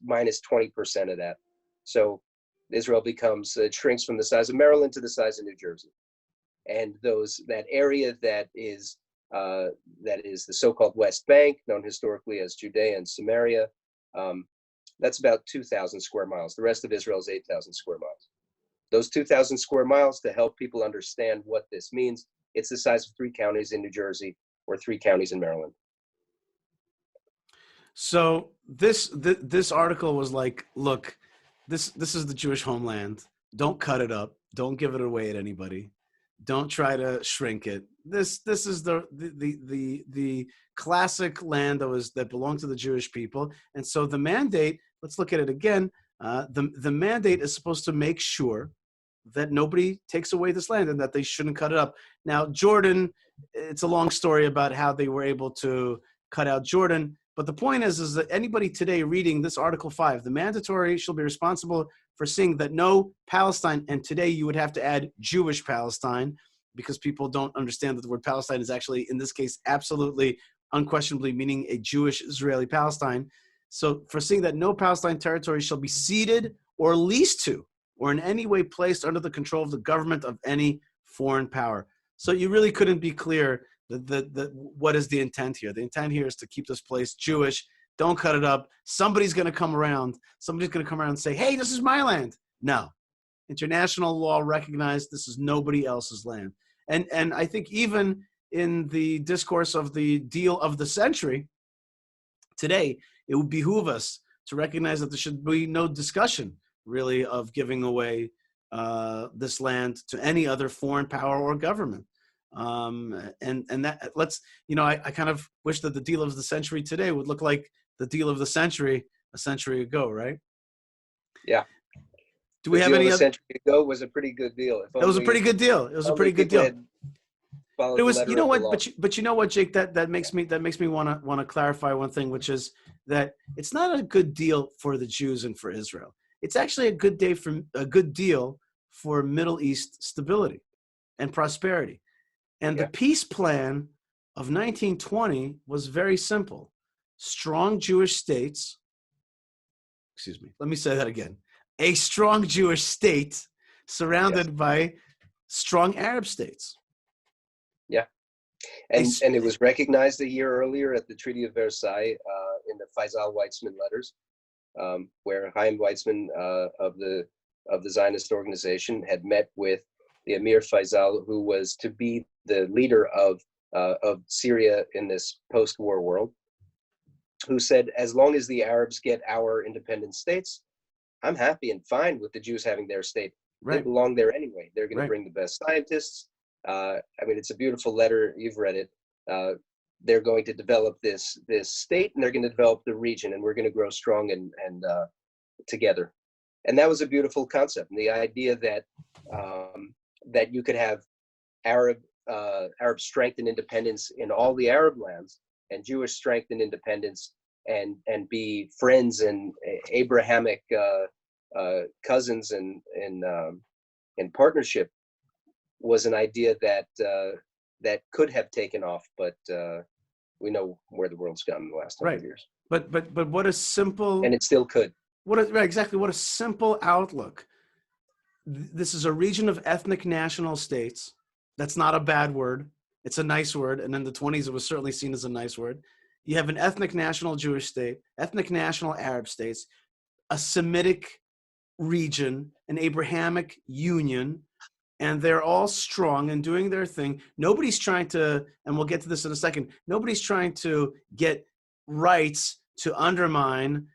minus 20% of that. So Israel shrinks from the size of Maryland to the size of New Jersey, and that area that is the so-called West Bank, known historically as Judea and Samaria, that's about 2,000 square miles. The rest of Israel is 8,000 square miles. Those 2,000 square miles, to help people understand what this means, it's the size of 3 counties in New Jersey or 3 counties in Maryland. So this article was like, look, this is the Jewish homeland. Don't cut it up. Don't give it away at anybody. Don't try to shrink it. This is the classic land that belonged to the Jewish people. And so the mandate, let's look at it again. The mandate is supposed to make sure that nobody takes away this land and that they shouldn't cut it up. Now, Jordan, it's a long story about how they were able to cut out Jordan. But the point is that anybody today reading this Article 5, the mandatory shall be responsible for seeing that no Palestine, and today you would have to add Jewish Palestine, because people don't understand that the word Palestine is actually, in this case, absolutely, unquestionably meaning a Jewish Israeli Palestine. So for seeing that no Palestine territory shall be ceded or leased to, or in any way placed under the control of the government of any foreign power. So you really couldn't be clear that what is the intent here. The intent here is to keep this place Jewish. Don't cut it up. Somebody's going to come around. Somebody's going to come around and say, hey, this is my land. No. International law recognized this is nobody else's land. And I think even in the discourse of the deal of the century, today, it would behoove us to recognize that there should be no discussion, really, of giving away this land to any other foreign power or government. And that I kind of wish that the deal of the century today would look like the deal of the century a century ago, right? Yeah. Do we have any other? Century ago was a pretty good deal. It was a pretty good deal. It was a pretty good deal. It was, you know what, but you know what, Jake, that makes me want to clarify one thing, which is that it's not a good deal for the Jews and for Israel. It's actually a good deal for Middle East stability and prosperity. And the peace plan of 1920 was very simple. Strong Jewish states, let me say that again. A strong Jewish state surrounded by strong Arab states. Yeah. And it was recognized a year earlier at the Treaty of Versailles in the Faisal-Weizmann letters, where Chaim Weizmann of the Zionist organization had met with the Emir Faisal, who was to be the leader of Syria in this post-war world, who said, as long as the Arabs get our independent states, I'm happy and fine with the Jews having their state. Right. They belong there anyway. They're going to bring the best scientists. It's a beautiful letter. You've read it. They're going to develop this state, and they're going to develop the region, and we're going to grow strong and together. And that was a beautiful concept. And the idea that that you could have Arab strength and independence in all the Arab lands, and Jewish strength and independence, and be friends and Abrahamic cousins and in partnership, was an idea that that could have taken off, but we know where the world's gone in the last 100 Right. years. But what a simple, And it still could. right, exactly, what a simple outlook. This is a region of ethnic national states. That's not a bad word. It's a nice word. And in the 20s, it was certainly seen as a nice word. You have an ethnic national Jewish state, ethnic national Arab states, a Semitic region, an Abrahamic union, and they're all strong and doing their thing. Nobody's trying to, and we'll get to this in a second, nobody's trying to get rights to undermine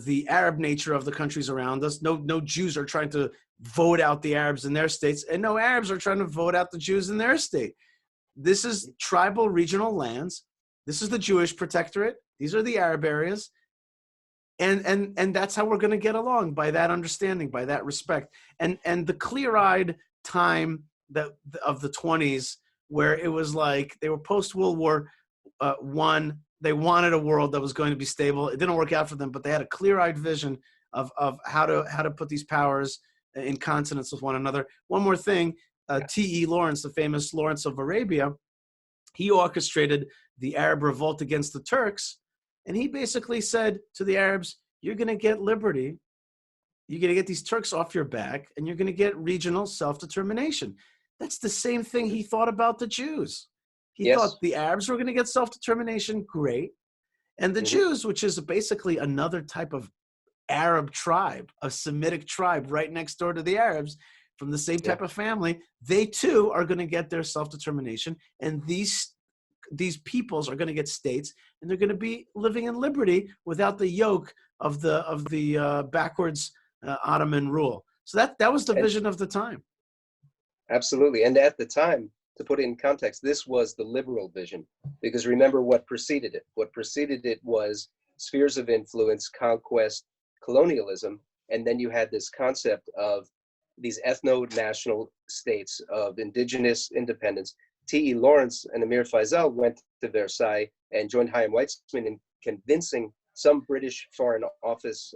the Arab nature of the countries around us. No Jews are trying to vote out the Arabs in their states, and no Arabs are trying to vote out the Jews in their state. This is tribal regional lands. This is the Jewish protectorate. These are the Arab areas. And that's how we're going to get along, by that understanding, by that respect. And the clear-eyed time that of the 20s, where it was like they were post-World War I. They wanted a world that was going to be stable. It didn't work out for them, but they had a clear-eyed vision of how to put these powers in consonance with one another. One more thing, T.E. Lawrence, the famous Lawrence of Arabia, he orchestrated the Arab revolt against the Turks, and he basically said to the Arabs, you're going to get liberty, you're going to get these Turks off your back, and you're going to get regional self-determination. That's the same thing he thought about the Jews. He thought the Arabs were going to get self-determination, great, and the Jews, which is basically another type of Arab tribe, a Semitic tribe right next door to the Arabs, from the same type of family, they too are going to get their self-determination, and these peoples are going to get states, and they're going to be living in liberty without the yoke of the backwards Ottoman rule. So that was the vision of the time. Absolutely. And at the time, to put it in context, this was the liberal vision, because remember what preceded it. What preceded it was spheres of influence, conquest, colonialism, and then you had this concept of these ethno-national states of indigenous independence. T.E. Lawrence and Amir Faisal went to Versailles and joined Chaim Weizmann in convincing some British Foreign Office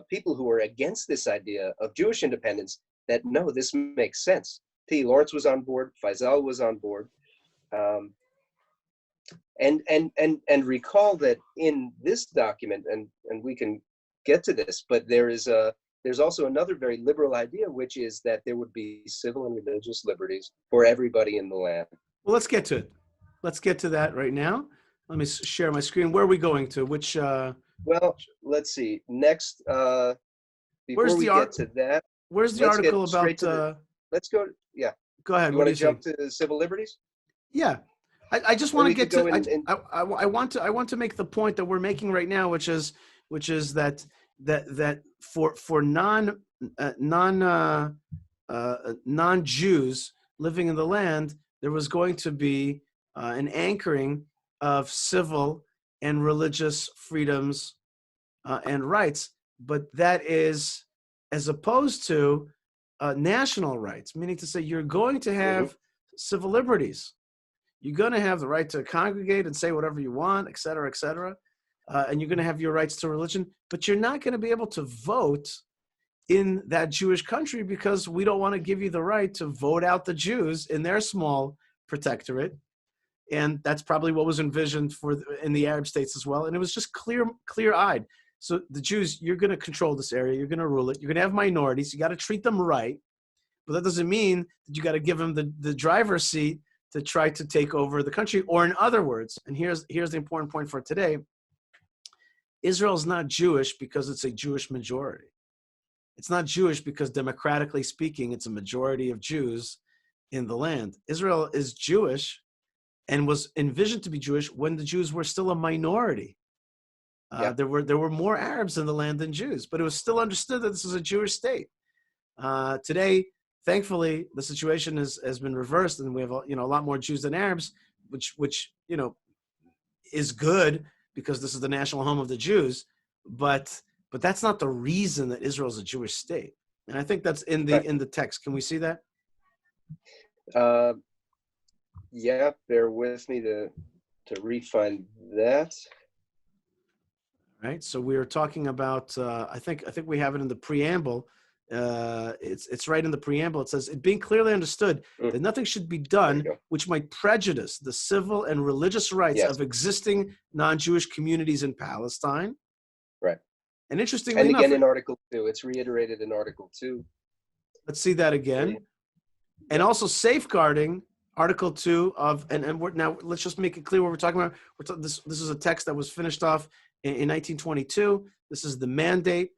people who were against this idea of Jewish independence that, no, this makes sense. T.E. Lawrence was on board, Faisal was on board. And recall that in this document, and we can get to this, but there's also another very liberal idea, which is that there would be civil and religious liberties for everybody in the land. Well, let's get to it. Let's get to that right now. Let me share my screen. Where are we going to? Which? Well, let's see. Next, before we get to that, where's the article about? Let's go. Yeah. Go ahead. You want to jump to civil liberties? Yeah. I just want to get to. I want to make the point that we're making right now, which is that for non-Jews living in the land, there was going to be an anchoring of civil and religious freedoms and rights, but that is as opposed to national rights, meaning to say you're going to have civil liberties. You're going to have the right to congregate and say whatever you want, et cetera, and you're going to have your rights to religion, but you're not going to be able to vote in that Jewish country because we don't want to give you the right to vote out the Jews in their small protectorate. And that's probably what was envisioned in the Arab states as well. And it was just clear-eyed. So the Jews, you're going to control this area. You're going to rule it. You're going to have minorities. You got to treat them right. But that doesn't mean that you got to give them the driver's seat to try to take over the country. Or in other words, and here's the important point for today, Israel is not Jewish because it's a Jewish majority. It's not Jewish because democratically speaking, it's a majority of Jews in the land. Israel is Jewish and was envisioned to be Jewish when the Jews were still a minority. There were more Arabs in the land than Jews, but it was still understood that this is a Jewish state. Today, thankfully, the situation has been reversed, and we have a lot more Jews than Arabs, which is good because this is the national home of the Jews. But that's not the reason that Israel is a Jewish state, and I think that's in the text. Can we see that? Yeah, bear with me to re-find that. Right. So we were talking about. I think we have it in the preamble. It's right in the preamble. It says, it being clearly understood that nothing should be done which might prejudice the civil and religious rights of existing non-Jewish communities in Palestine. Right. And interestingly and again, enough, in Article 2, it's reiterated in Article 2. let's see that again. And also safeguarding Article 2 of, and we're, now let's just make it clear what we're talking about. This is a text that was finished off in 1922. This is the mandate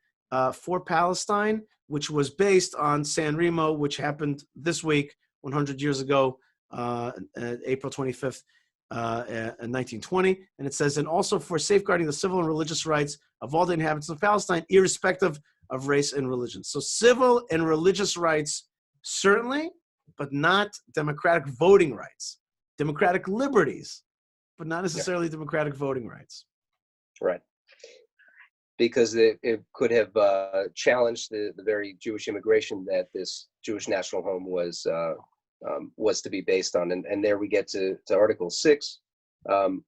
for Palestine, which was based on San Remo, which happened this week, 100 years ago, April 25th, 1920. And it says, and also for safeguarding the civil and religious rights of all the inhabitants of Palestine, irrespective of race and religion. So civil and religious rights, certainly, but not democratic voting rights, democratic liberties, but not necessarily democratic voting rights. Right. Because it could have challenged the very Jewish immigration that this Jewish national home was to be based on. And there we get to Article 6,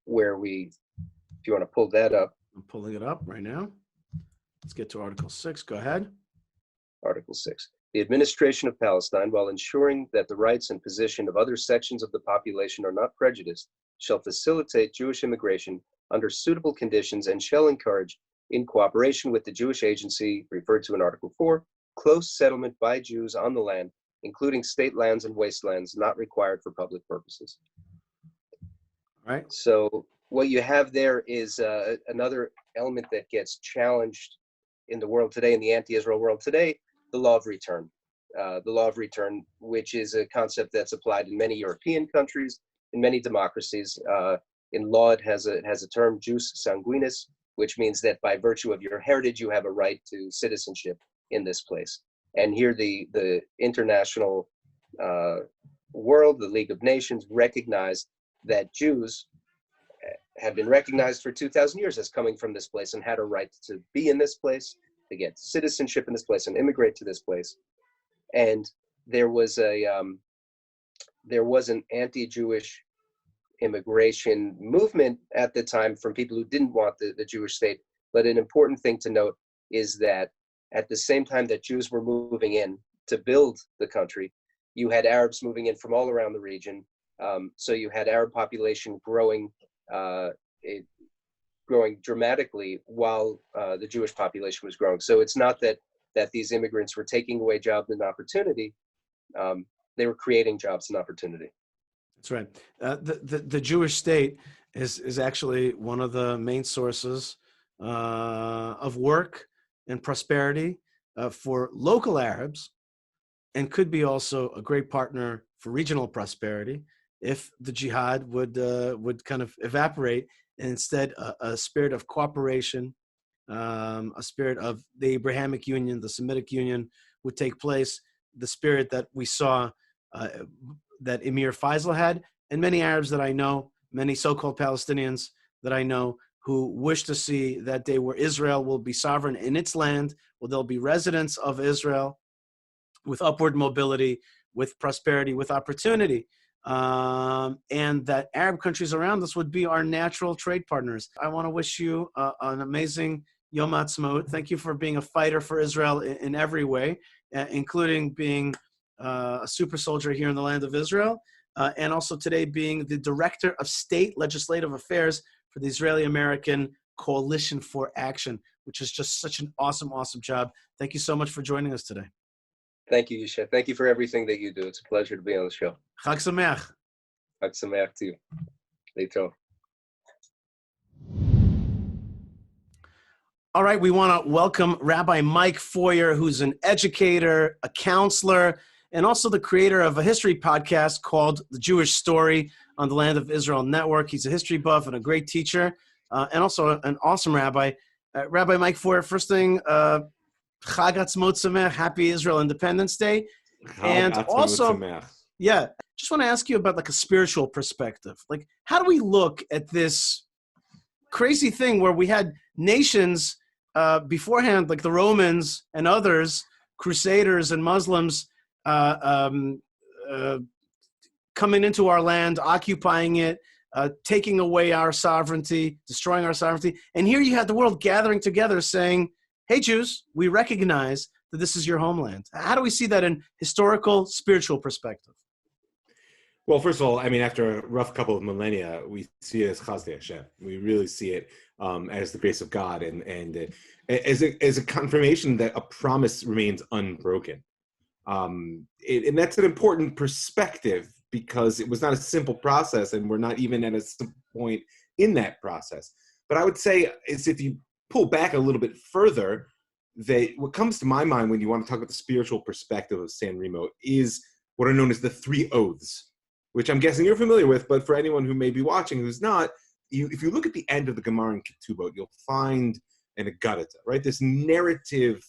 where we, if you want to pull that up. I'm pulling it up right now. Let's get to Article 6. Go ahead. Article 6. The administration of Palestine, while ensuring that the rights and position of other sections of the population are not prejudiced, shall facilitate Jewish immigration under suitable conditions and shall encourage, in cooperation with the Jewish agency referred to in Article 4, close settlement by Jews on the land, including state lands and wastelands not required for public purposes. All right. So what you have there is another element that gets challenged in the world today, in the anti-Israel world today, the law of return. The law of return, which is a concept that's applied in many European countries, in many democracies. In law, it has a term, jus sanguinis, which means that by virtue of your heritage, you have a right to citizenship in this place. And here the international world, the League of Nations, recognized that Jews have been recognized for 2,000 years as coming from this place and had a right to be in this place, to get citizenship in this place and immigrate to this place. And there was an anti-Jewish immigration movement at the time from people who didn't want the Jewish state. But an important thing to note is that at the same time that Jews were moving in to build the country, you had Arabs moving in from all around the region. So you had Arab population growing dramatically while the Jewish population was growing. So it's not that these immigrants were taking away jobs and opportunity. They were creating jobs and opportunity. That's right. The Jewish state is actually one of the main sources of work and prosperity for local Arabs, and could be also a great partner for regional prosperity if the jihad would kind of evaporate, and instead a spirit of cooperation, a spirit of the Abrahamic Union, the Semitic Union would take place, the spirit that we saw that Emir Faisal had, and many Arabs that I know, many so-called Palestinians that I know, who wish to see that day where Israel will be sovereign in its land, where there'll be residents of Israel with upward mobility, with prosperity, with opportunity. And that Arab countries around us would be our natural trade partners. I want to wish you an amazing Yom Ha'atzmaut. Thank you for being a fighter for Israel in every way, including being a super soldier here in the land of Israel, and also today being the Director of State Legislative Affairs for the Israeli-American Coalition for Action, which is just such an awesome job. Thank you so much for joining us today. Thank you, Yishai. Thank you for everything that you do. It's a pleasure to be on the show. Chag Sameach. Chag Sameach to you. Leitov. All right, we want to welcome Rabbi Mike Feuer, who's an educator, a counselor, and also the creator of a history podcast called The Jewish Story on the Land of Israel Network. He's a history buff and a great teacher, and also an awesome rabbi. Rabbi Mike Feuer, first thing, Chag Atzmaut Sameach, Happy Israel Independence Day. And also, just want to ask you about like a spiritual perspective. Like, how do we look at this crazy thing where we had nations beforehand, like the Romans and others, Crusaders and Muslims, coming into our land, occupying it, taking away our sovereignty, destroying our sovereignty. And here you had the world gathering together saying, hey, Jews, we recognize that this is your homeland? How do we see that in historical, spiritual perspective? Well, first of all, I mean, after a rough couple of millennia, we see it as Chazdei Hashem. We really see it as the grace of God and as a confirmation that a promise remains unbroken. And that's an important perspective because it was not a simple process, and we're not even at a simple point in that process. But I would say is if you pull back a little bit further, that what comes to my mind when you want to talk about the spiritual perspective of San Remo is what are known as the three oaths, which I'm guessing you're familiar with, but for anyone who may be watching who's not, if you look at the end of the Gemara in Ketubot, you'll find an Agadata, right? This narrative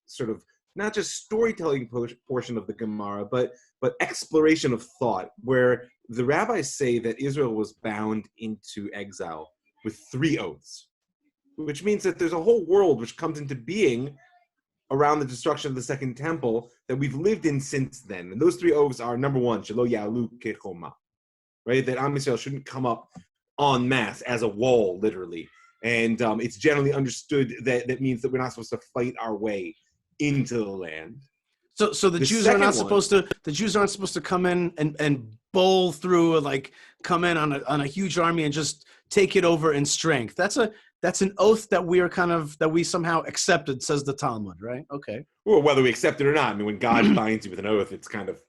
sort of, not just storytelling portion of the Gemara, but exploration of thought, where the rabbis say that Israel was bound into exile with three oaths, which means that there's a whole world which comes into being around the destruction of the Second Temple that we've lived in since then. And those three oaths are, number one, Shelo Ya'alu Kechoma, right? That Am Yisrael shouldn't come up en masse as a wall, literally. And it's generally understood that means that we're not supposed to fight our way into the land. So the Jews are not supposed to. The Jews aren't supposed to come in and bowl through, like come in on a huge army and just take it over in strength. That's an oath that we somehow accepted, says the Talmud, right? Okay. Well, whether we accept it or not, I mean, when God binds you with an oath, it's kind of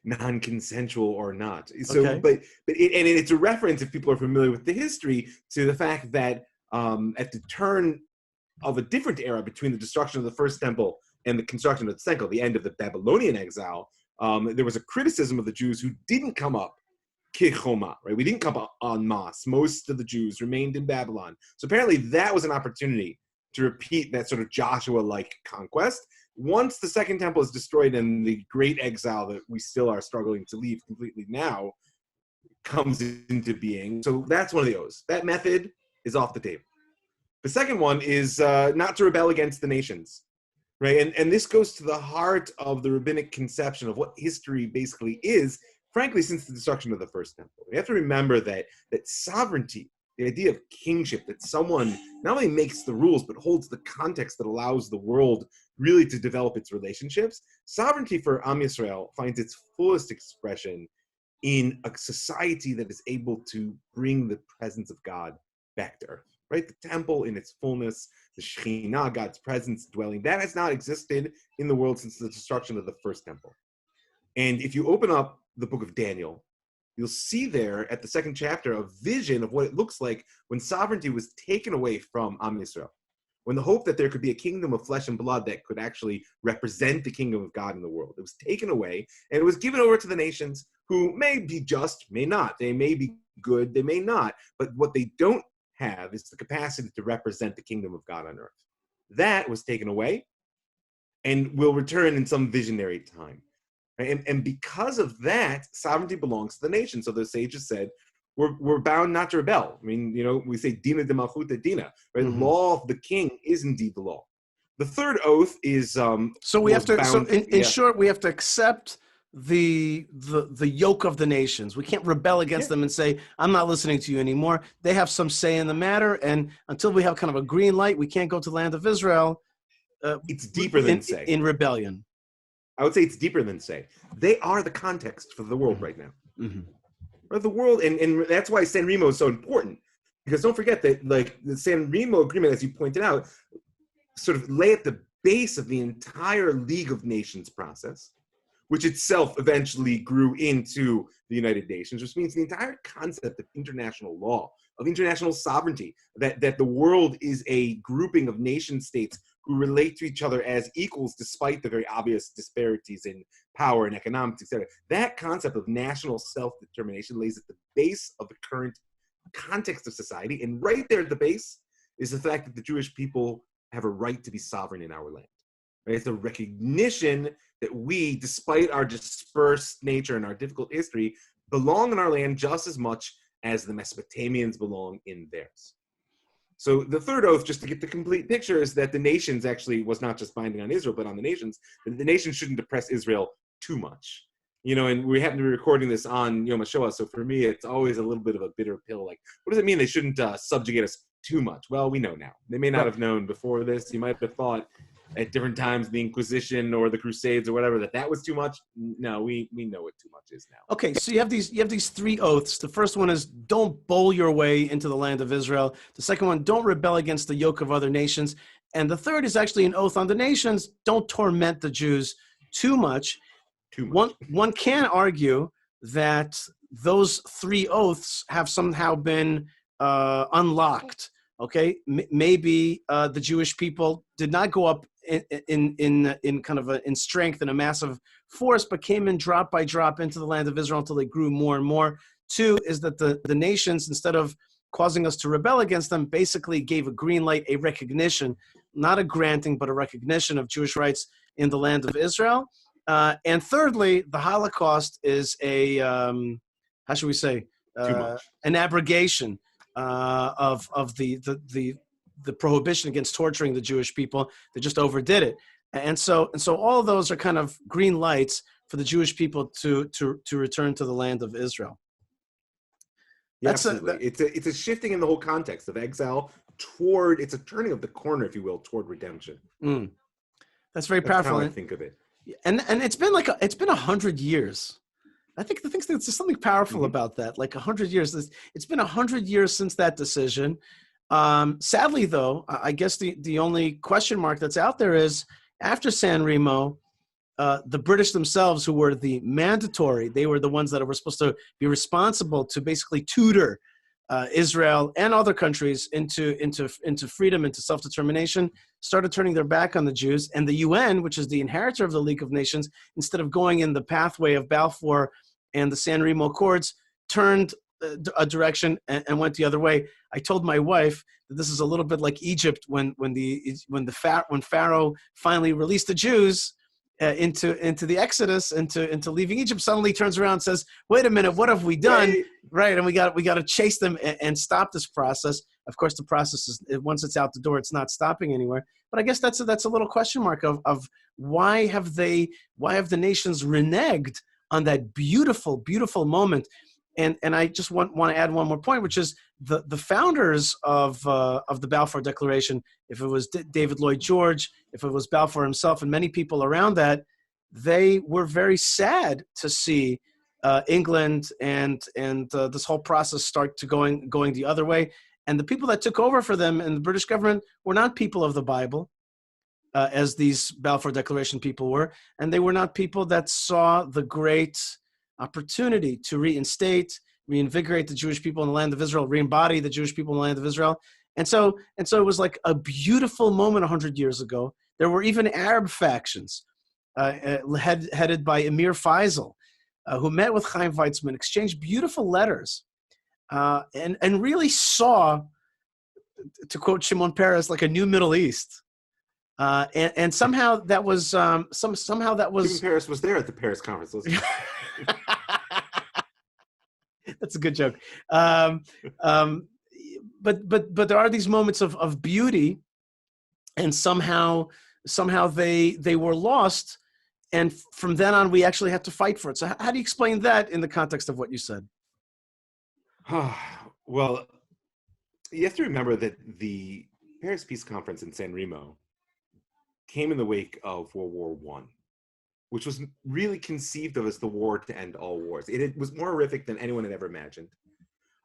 non-consensual or not. So, Okay. but it's a reference, if people are familiar with the history, to the fact that at the turn of a different era between the destruction of the first temple and the construction of the second, the end of the Babylonian exile, there was a criticism of the Jews who didn't come up Kichoma, right? We didn't come up en masse. Most of the Jews remained in Babylon. So apparently that was an opportunity to repeat that sort of Joshua-like conquest. Once the Second Temple is destroyed and the great exile that we still are struggling to leave completely now comes into being. So that's one of the oaths. That method is off the table. The second one is not to rebel against the nations, right? And this goes to the heart of the rabbinic conception of what history basically is, frankly, since the destruction of the First Temple. We have to remember that sovereignty, the idea of kingship, that someone not only makes the rules, but holds the context that allows the world really to develop its relationships. Sovereignty for Am Yisrael finds its fullest expression in a society that is able to bring the presence of God back to earth, right? The temple in its fullness, the Shekhinah, God's presence dwelling, that has not existed in the world since the destruction of the First Temple. And if you open up the book of Daniel, you'll see there at the second chapter a vision of what it looks like when sovereignty was taken away from Am Yisrael, when the hope that there could be a kingdom of flesh and blood that could actually represent the kingdom of God in the world. It was taken away, and it was given over to the nations who may be just, may not. They may be good, they may not. But what they don't have is the capacity to represent the kingdom of God on earth. That was taken away and will return in some visionary time. And because of that, sovereignty belongs to the nation. So the sages said, we're bound not to rebel. I mean, we say dina de malchuta dina, right? Mm-hmm. The law of the king is indeed the law. The third oath is so we have to. So in short, we have to accept the yoke of the nations. We can't rebel against them and say, I'm not listening to you anymore. They have some say in the matter, and until we have kind of a green light, we can't go to the land of Israel. It's deeper than say. In rebellion. I would say it's deeper than say. They are the context for the world right now. Mm-hmm. Or the world, and that's why San Remo is so important. Because don't forget that, like, the San Remo agreement, as you pointed out, sort of lay at the base of the entire League of Nations process, which itself eventually grew into the United Nations, which means the entire concept of international law, of international sovereignty, that the world is a grouping of nation states who relate to each other as equals despite the very obvious disparities in power and economics, etc. That concept of national self-determination lays at the base of the current context of society. And right there at the base is the fact that the Jewish people have a right to be sovereign in our land. Right? It's a recognition that we, despite our dispersed nature and our difficult history, belong in our land just as much as the Mesopotamians belong in theirs. So the third oath, just to get the complete picture, is that the nations actually was not just binding on Israel, but on the nations. That the nations shouldn't oppress Israel too much. And we happen to be recording this on Yom HaShoah, so for me, it's always a little bit of a bitter pill. Like, what does it mean they shouldn't subjugate us too much? Well, we know now. They may not have known before this. You might have thought at different times, the Inquisition or the Crusades or whatever, that was too much. No, we know what too much is now. Okay, so you have these three oaths. The first one is don't bowl your way into the land of Israel. The second one, don't rebel against the yoke of other nations. And the third is actually an oath on the nations, don't torment the Jews too much. One can argue that those three oaths have somehow been unlocked. Okay, maybe the Jewish people did not go up in kind of in strength in a massive force, but came in drop by drop into the land of Israel until they grew more and more. Two is that the nations, instead of causing us to rebel against them, basically gave a green light, a recognition, not a granting, but a recognition of Jewish rights in the land of Israel. And thirdly, the Holocaust is a how should we say an abrogation of the prohibition against torturing the Jewish people. They just overdid it, and so all of those are kind of green lights for the Jewish people to return to the land of Israel. Yeah, absolutely. It's a shifting in the whole context of exile toward. It's a turning of the corner, if you will, toward redemption. That's very powerful. That's how I think of it. And it's been 100 years. I think there's something powerful about that. Like 100 years. It's been 100 years since that decision. Sadly, though, I guess the only question mark that's out there is after San Remo, the British themselves, who were the mandatory, they were the ones that were supposed to be responsible to basically tutor Israel and other countries into freedom, into self-determination, started turning their back on the Jews. And the UN, which is the inheritor of the League of Nations, instead of going in the pathway of Balfour and the San Remo Accords, turned a direction and went the other way. I told my wife that this is a little bit like Egypt when Pharaoh finally released the Jews into the Exodus, into leaving Egypt. Suddenly turns around and says, "Wait a minute, what have we done?" Right, and we got to chase them and stop this process. Of course, the process is, once it's out the door, it's not stopping anywhere. But I guess that's a little question mark of why have the nations reneged on that beautiful, beautiful moment. And I just want to add one more point, which is the founders of the Balfour Declaration, if it was David Lloyd George, if it was Balfour himself, and many people around that, they were very sad to see England and this whole process start to going the other way. And the people that took over for them in the British government were not people of the Bible, as these Balfour Declaration people were, and they were not people that saw the great opportunity to reinvigorate the Jewish people in the land of Israel, re-embody the Jewish people in the land of Israel. And so it was like a beautiful moment 100 years ago. There were even Arab factions headed by Emir Faisal, who met with Chaim Weizmann, exchanged beautiful letters, and really saw, to quote Shimon Peres, like a new Middle East. And somehow that was somehow that was. Shimon Peres was there at the Paris conference. That's a good joke. But there are these moments of beauty, and somehow they were lost, and from then on we actually had to fight for it. So how do you explain that in the context of what you said? Well, you have to remember that the Paris Peace Conference in San Remo came in the wake of World War I, which was really conceived of as the war to end all wars. It was more horrific than anyone had ever imagined.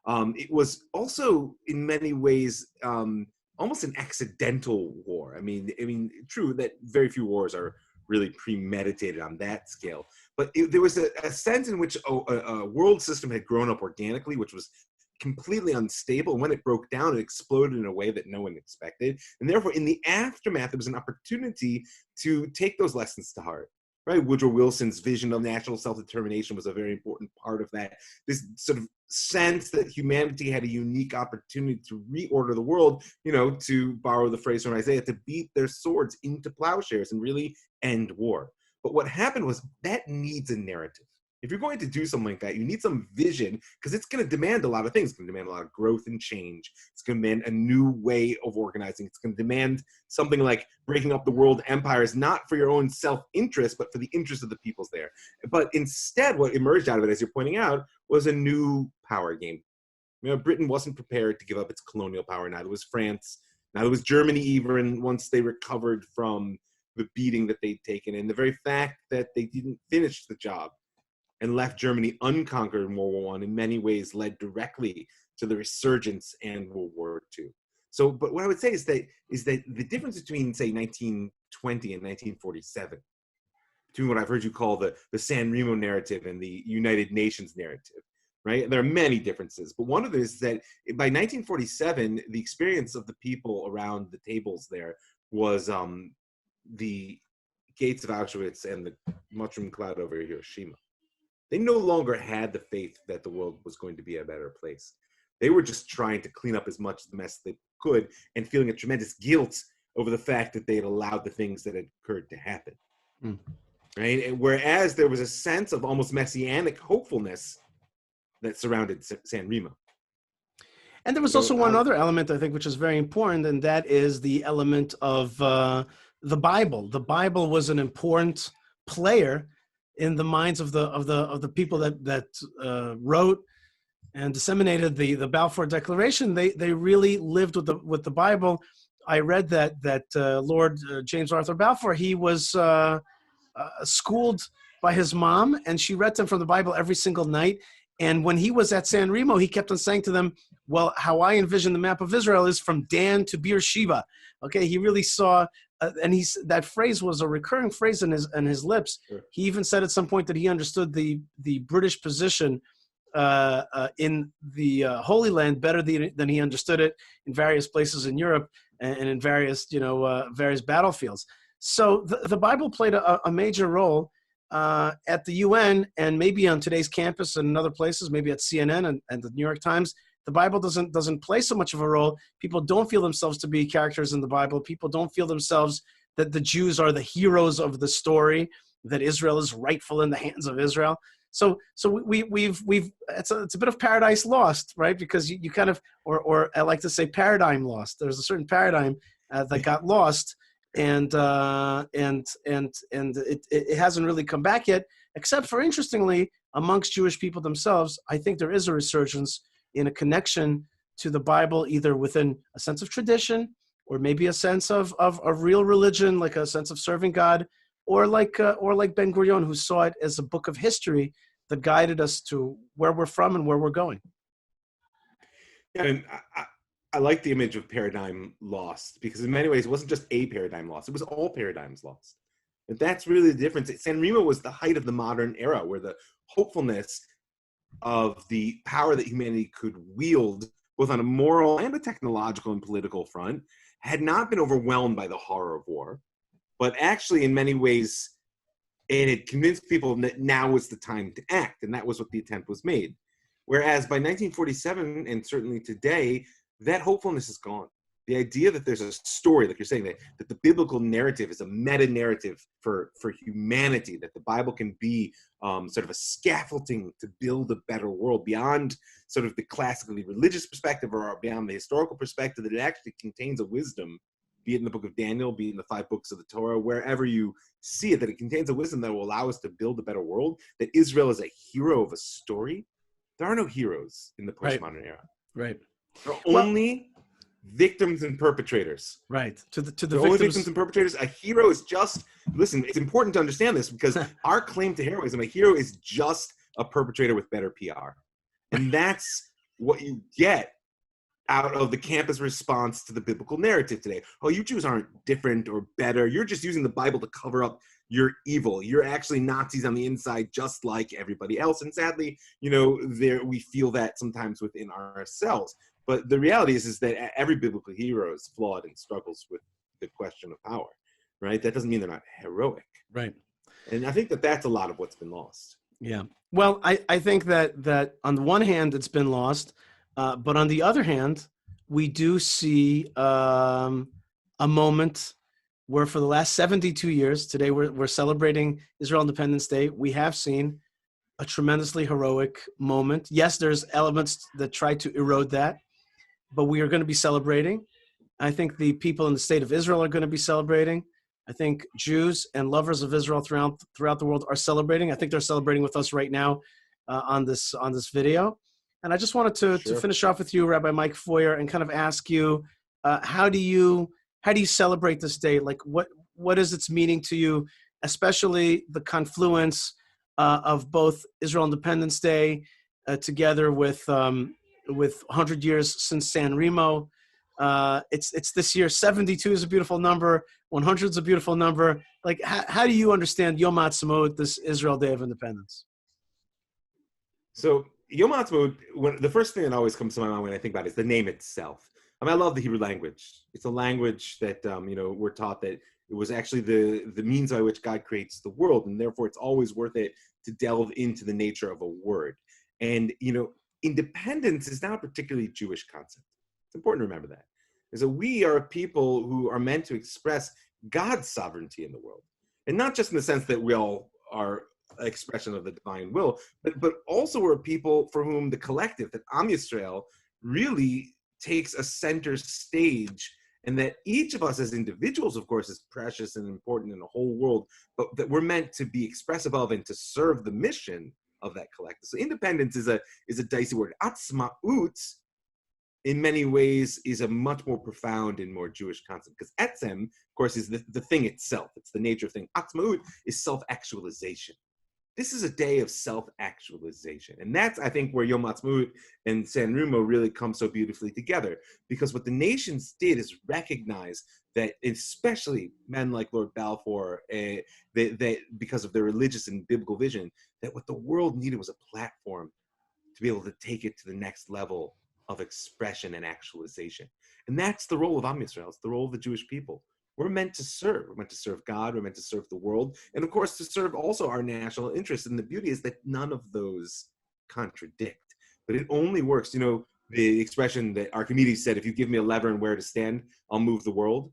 It was also, in many ways, almost an accidental war. I mean, true that very few wars are really premeditated on that scale, but there was a sense in which a world system had grown up organically, which was completely unstable. And when it broke down, it exploded in a way that no one expected. And therefore, in the aftermath, there was an opportunity to take those lessons to heart. Right, Woodrow Wilson's vision of national self-determination was a very important part of that. This sort of sense that humanity had a unique opportunity to reorder the world, to borrow the phrase from Isaiah, to beat their swords into plowshares and really end war. But what happened was that needs a narrative. If you're going to do something like that, you need some vision, because it's going to demand a lot of things. It's going to demand a lot of growth and change. It's going to demand a new way of organizing. It's going to demand something like breaking up the world empires, not for your own self-interest, but for the interest of the peoples there. But instead, what emerged out of it, as you're pointing out, was a new power game. Britain wasn't prepared to give up its colonial power. Neither was France. Neither was Germany, even once they recovered from the beating that they'd taken, and the very fact that they didn't finish the job and left Germany unconquered in World War I in many ways led directly to the resurgence and World War II. So, but what I would say is that the difference between, say, 1920 and 1947, between what I've heard you call the San Remo narrative and the United Nations narrative, right? There are many differences, but one of them is that by 1947, the experience of the people around the tables there was the gates of Auschwitz and the mushroom cloud over Hiroshima. They no longer had the faith that the world was going to be a better place. They were just trying to clean up as much of the mess they could and feeling a tremendous guilt over the fact that they had allowed the things that had occurred to happen. Right? And whereas there was a sense of almost messianic hopefulness that surrounded San Remo. And there was also one other element, I think, which is very important, and that is the element of the Bible. The Bible was an important player in the minds of the people that wrote and disseminated the Balfour Declaration. They really lived with the Bible. I read that Lord James Arthur Balfour, he was schooled by his mom, and she read to him from the Bible every single night. And when he was at San Remo, he kept on saying to them, well, how I envision the map of Israel is from Dan to Beersheba. Okay, he really saw, and that phrase was a recurring phrase in his lips. Sure. He even said at some point that he understood the British position in the Holy Land better than he understood it in various places in Europe and in various battlefields. So the Bible played a major role at the UN, and maybe on today's campus and in other places, maybe at CNN and the New York Times. The Bible doesn't play so much of a role. People don't feel themselves to be characters in the Bible. People don't feel themselves that the Jews are the heroes of the story, that Israel is rightful in the hands of Israel. So we've it's a bit of paradise lost, right? Because you kind of, or I like to say paradigm lost. There's a certain paradigm that got lost, and it hasn't really come back yet, except for, interestingly, amongst Jewish people themselves. I think there is a resurgence in a connection to the Bible, either within a sense of tradition, or maybe a sense of real religion, like a sense of serving God, or like Ben Gurion, who saw it as a book of history that guided us to where we're from and where we're going. Yeah, and I like the image of paradigm lost, because in many ways it wasn't just a paradigm lost, it was all paradigms lost. And that's really the difference. San Remo was the height of the modern era, where the hopefulness of the power that humanity could wield, both on a moral and a technological and political front, had not been overwhelmed by the horror of war, but actually in many ways it had convinced people that now was the time to act, and that was what the attempt was made. Whereas by 1947, and certainly today, that hopefulness is gone. The idea that there's a story, like you're saying, that the biblical narrative is a meta-narrative for humanity, that the Bible can be sort of a scaffolding to build a better world beyond sort of the classically religious perspective or beyond the historical perspective, that it actually contains a wisdom, be it in the book of Daniel, be it in the 5 books of the Torah, wherever you see it, that it contains a wisdom that will allow us to build a better world, that Israel is a hero of a story. There are no heroes in the postmodern era. Right. There are only victims and perpetrators. Right. To the only victims. Victims and perpetrators. A hero is just, listen, it's important to understand this, because our claim to heroism, a hero is just a perpetrator with better PR. And that's what you get out of the campus response to the biblical narrative today. Oh, you Jews aren't different or better. You're just using the Bible to cover up your evil. You're actually Nazis on the inside, just like everybody else. And sadly, we feel that sometimes within ourselves. But the reality is that every biblical hero is flawed and struggles with the question of power, right? That doesn't mean they're not heroic. Right. And I think that that's a lot of what's been lost. Yeah. Well, I think that on the one hand, it's been lost. But on the other hand, we do see a moment where for the last 72 years, today we're celebrating Israel Independence Day, we have seen a tremendously heroic moment. Yes, there's elements that try to erode that, but we are going to be celebrating. I think the people in the state of Israel are going to be celebrating. I think Jews and lovers of Israel throughout the world are celebrating. I think they're celebrating with us right now on this video. And I just wanted to finish off with you, Rabbi Mike Feuer, and kind of ask you, how do you celebrate this day? Like, what is its meaning to you, especially the confluence of both Israel Independence Day together with 100 years since San Remo. It's this year. 72 is a beautiful number. 100 is a beautiful number. Like, how do you understand Yom Ha'atzmaut, this Israel Day of Independence? So Yom Ha'atzmaut, the first thing that always comes to my mind when I think about it is the name itself. I mean, I love the Hebrew language. It's a language that, we're taught that it was actually the means by which God creates the world, and therefore it's always worth it to delve into the nature of a word. And, independence is not a particularly Jewish concept. It's important to remember that. And so we are a people who are meant to express God's sovereignty in the world. And not just in the sense that we all are an expression of the divine will, but also we're a people for whom the collective, that Am Yisrael, really takes a center stage, and that each of us as individuals, of course, is precious and important in the whole world, but that we're meant to be expressive of and to serve the mission of that collective. So independence is a dicey word. Atzmaut, in many ways, is a much more profound and more Jewish concept, because etzem, of course, is the thing itself. It's the nature of thing. Atzmaut is self-actualization. This is a day of self-actualization. And that's, I think, where Yom Ha'atzmaut and San Remo really come so beautifully together. Because what the nations did is recognize that, especially men like Lord Balfour, that because of their religious and biblical vision, that what the world needed was a platform to be able to take it to the next level of expression and actualization. And that's the role of Am Yisrael. It's the role of the Jewish people. We're meant to serve. We're meant to serve God. We're meant to serve the world. And of course, to serve also our national interests. And the beauty is that none of those contradict. But it only works. The expression that Archimedes said, if you give me a lever and where to stand, I'll move the world.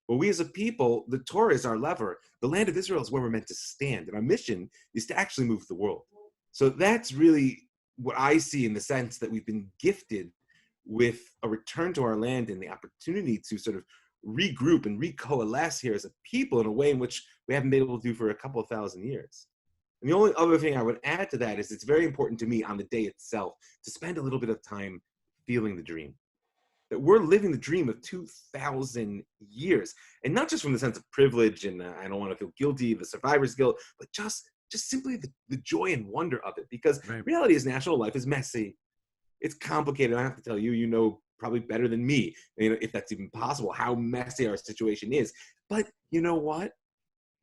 Well, we as a people, the Torah is our lever. The land of Israel is where we're meant to stand. And our mission is to actually move the world. So that's really what I see, in the sense that we've been gifted with a return to our land and the opportunity to sort of regroup and recoalesce here as a people in a way in which we haven't been able to do for a couple of thousand years. And the only other thing I would add to that is it's very important to me on the day itself to spend a little bit of time feeling the dream. That we're living the dream of 2,000 years. And not just from the sense of privilege and I don't want to feel guilty, the survivor's guilt, but just simply the joy and wonder of it. Because reality is national life is messy. It's complicated. I have to tell you, probably better than me, if that's even possible, how messy our situation is. But you know what?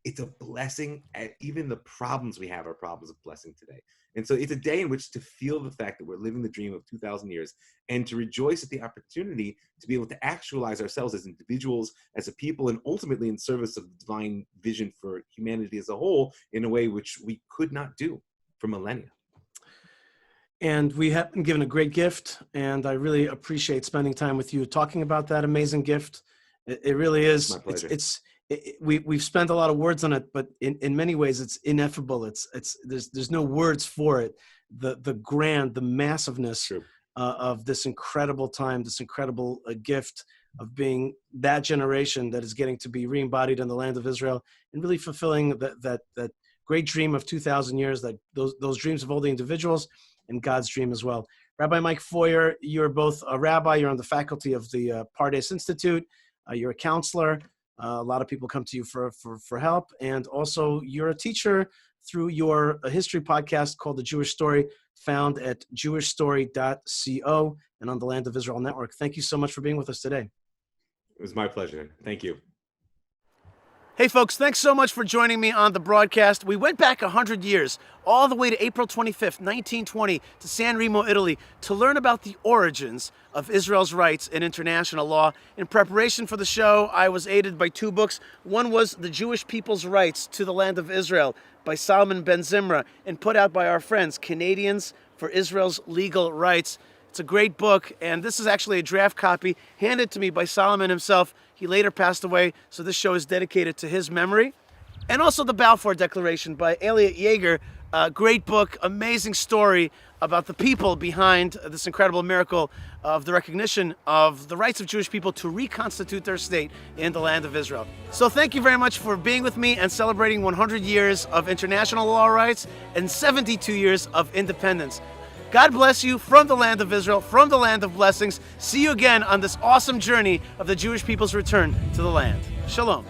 It's a blessing. Even the problems we have are problems of blessing today. And so it's a day in which to feel the fact that we're living the dream of 2,000 years and to rejoice at the opportunity to be able to actualize ourselves as individuals, as a people, and ultimately in service of the divine vision for humanity as a whole in a way which we could not do for millennia. And we have been given a great gift, and I really appreciate spending time with you talking about that amazing gift. It really is. My pleasure. We've spent a lot of words on it, but in many ways it's ineffable. There's no words for it. The massiveness of this incredible time, this incredible gift of being that generation that is getting to be re-embodied in the land of Israel, and really fulfilling that great dream of 2,000 years, that those dreams of all the individuals, and God's dream as well. Rabbi Mike Feuer, you're both a rabbi, you're on the faculty of the Pardes Institute, you're a counselor, a lot of people come to you for help, and also you're a teacher through your history podcast called The Jewish Story, found at jewishstory.co and on the Land of Israel Network. Thank you so much for being with us today. It was my pleasure. Thank you. Hey folks, thanks so much for joining me on the broadcast. We went back 100 years, all the way to April 25th, 1920, to San Remo, Italy, to learn about the origins of Israel's rights in international law. In preparation for the show, I was aided by two books. One was The Jewish People's Rights to the Land of Israel by Solomon Ben Zimra, and put out by our friends, Canadians for Israel's Legal Rights. It's a great book, and this is actually a draft copy handed to me by Solomon himself. He later passed away, so this show is dedicated to his memory. And also the Balfour Declaration by Elliot Yeager. Great book, amazing story about the people behind this incredible miracle of the recognition of the rights of Jewish people to reconstitute their state in the land of Israel. So thank you very much for being with me and celebrating 100 years of international law rights and 72 years of independence. God bless you from the land of Israel, from the land of blessings. See you again on this awesome journey of the Jewish people's return to the land. Shalom.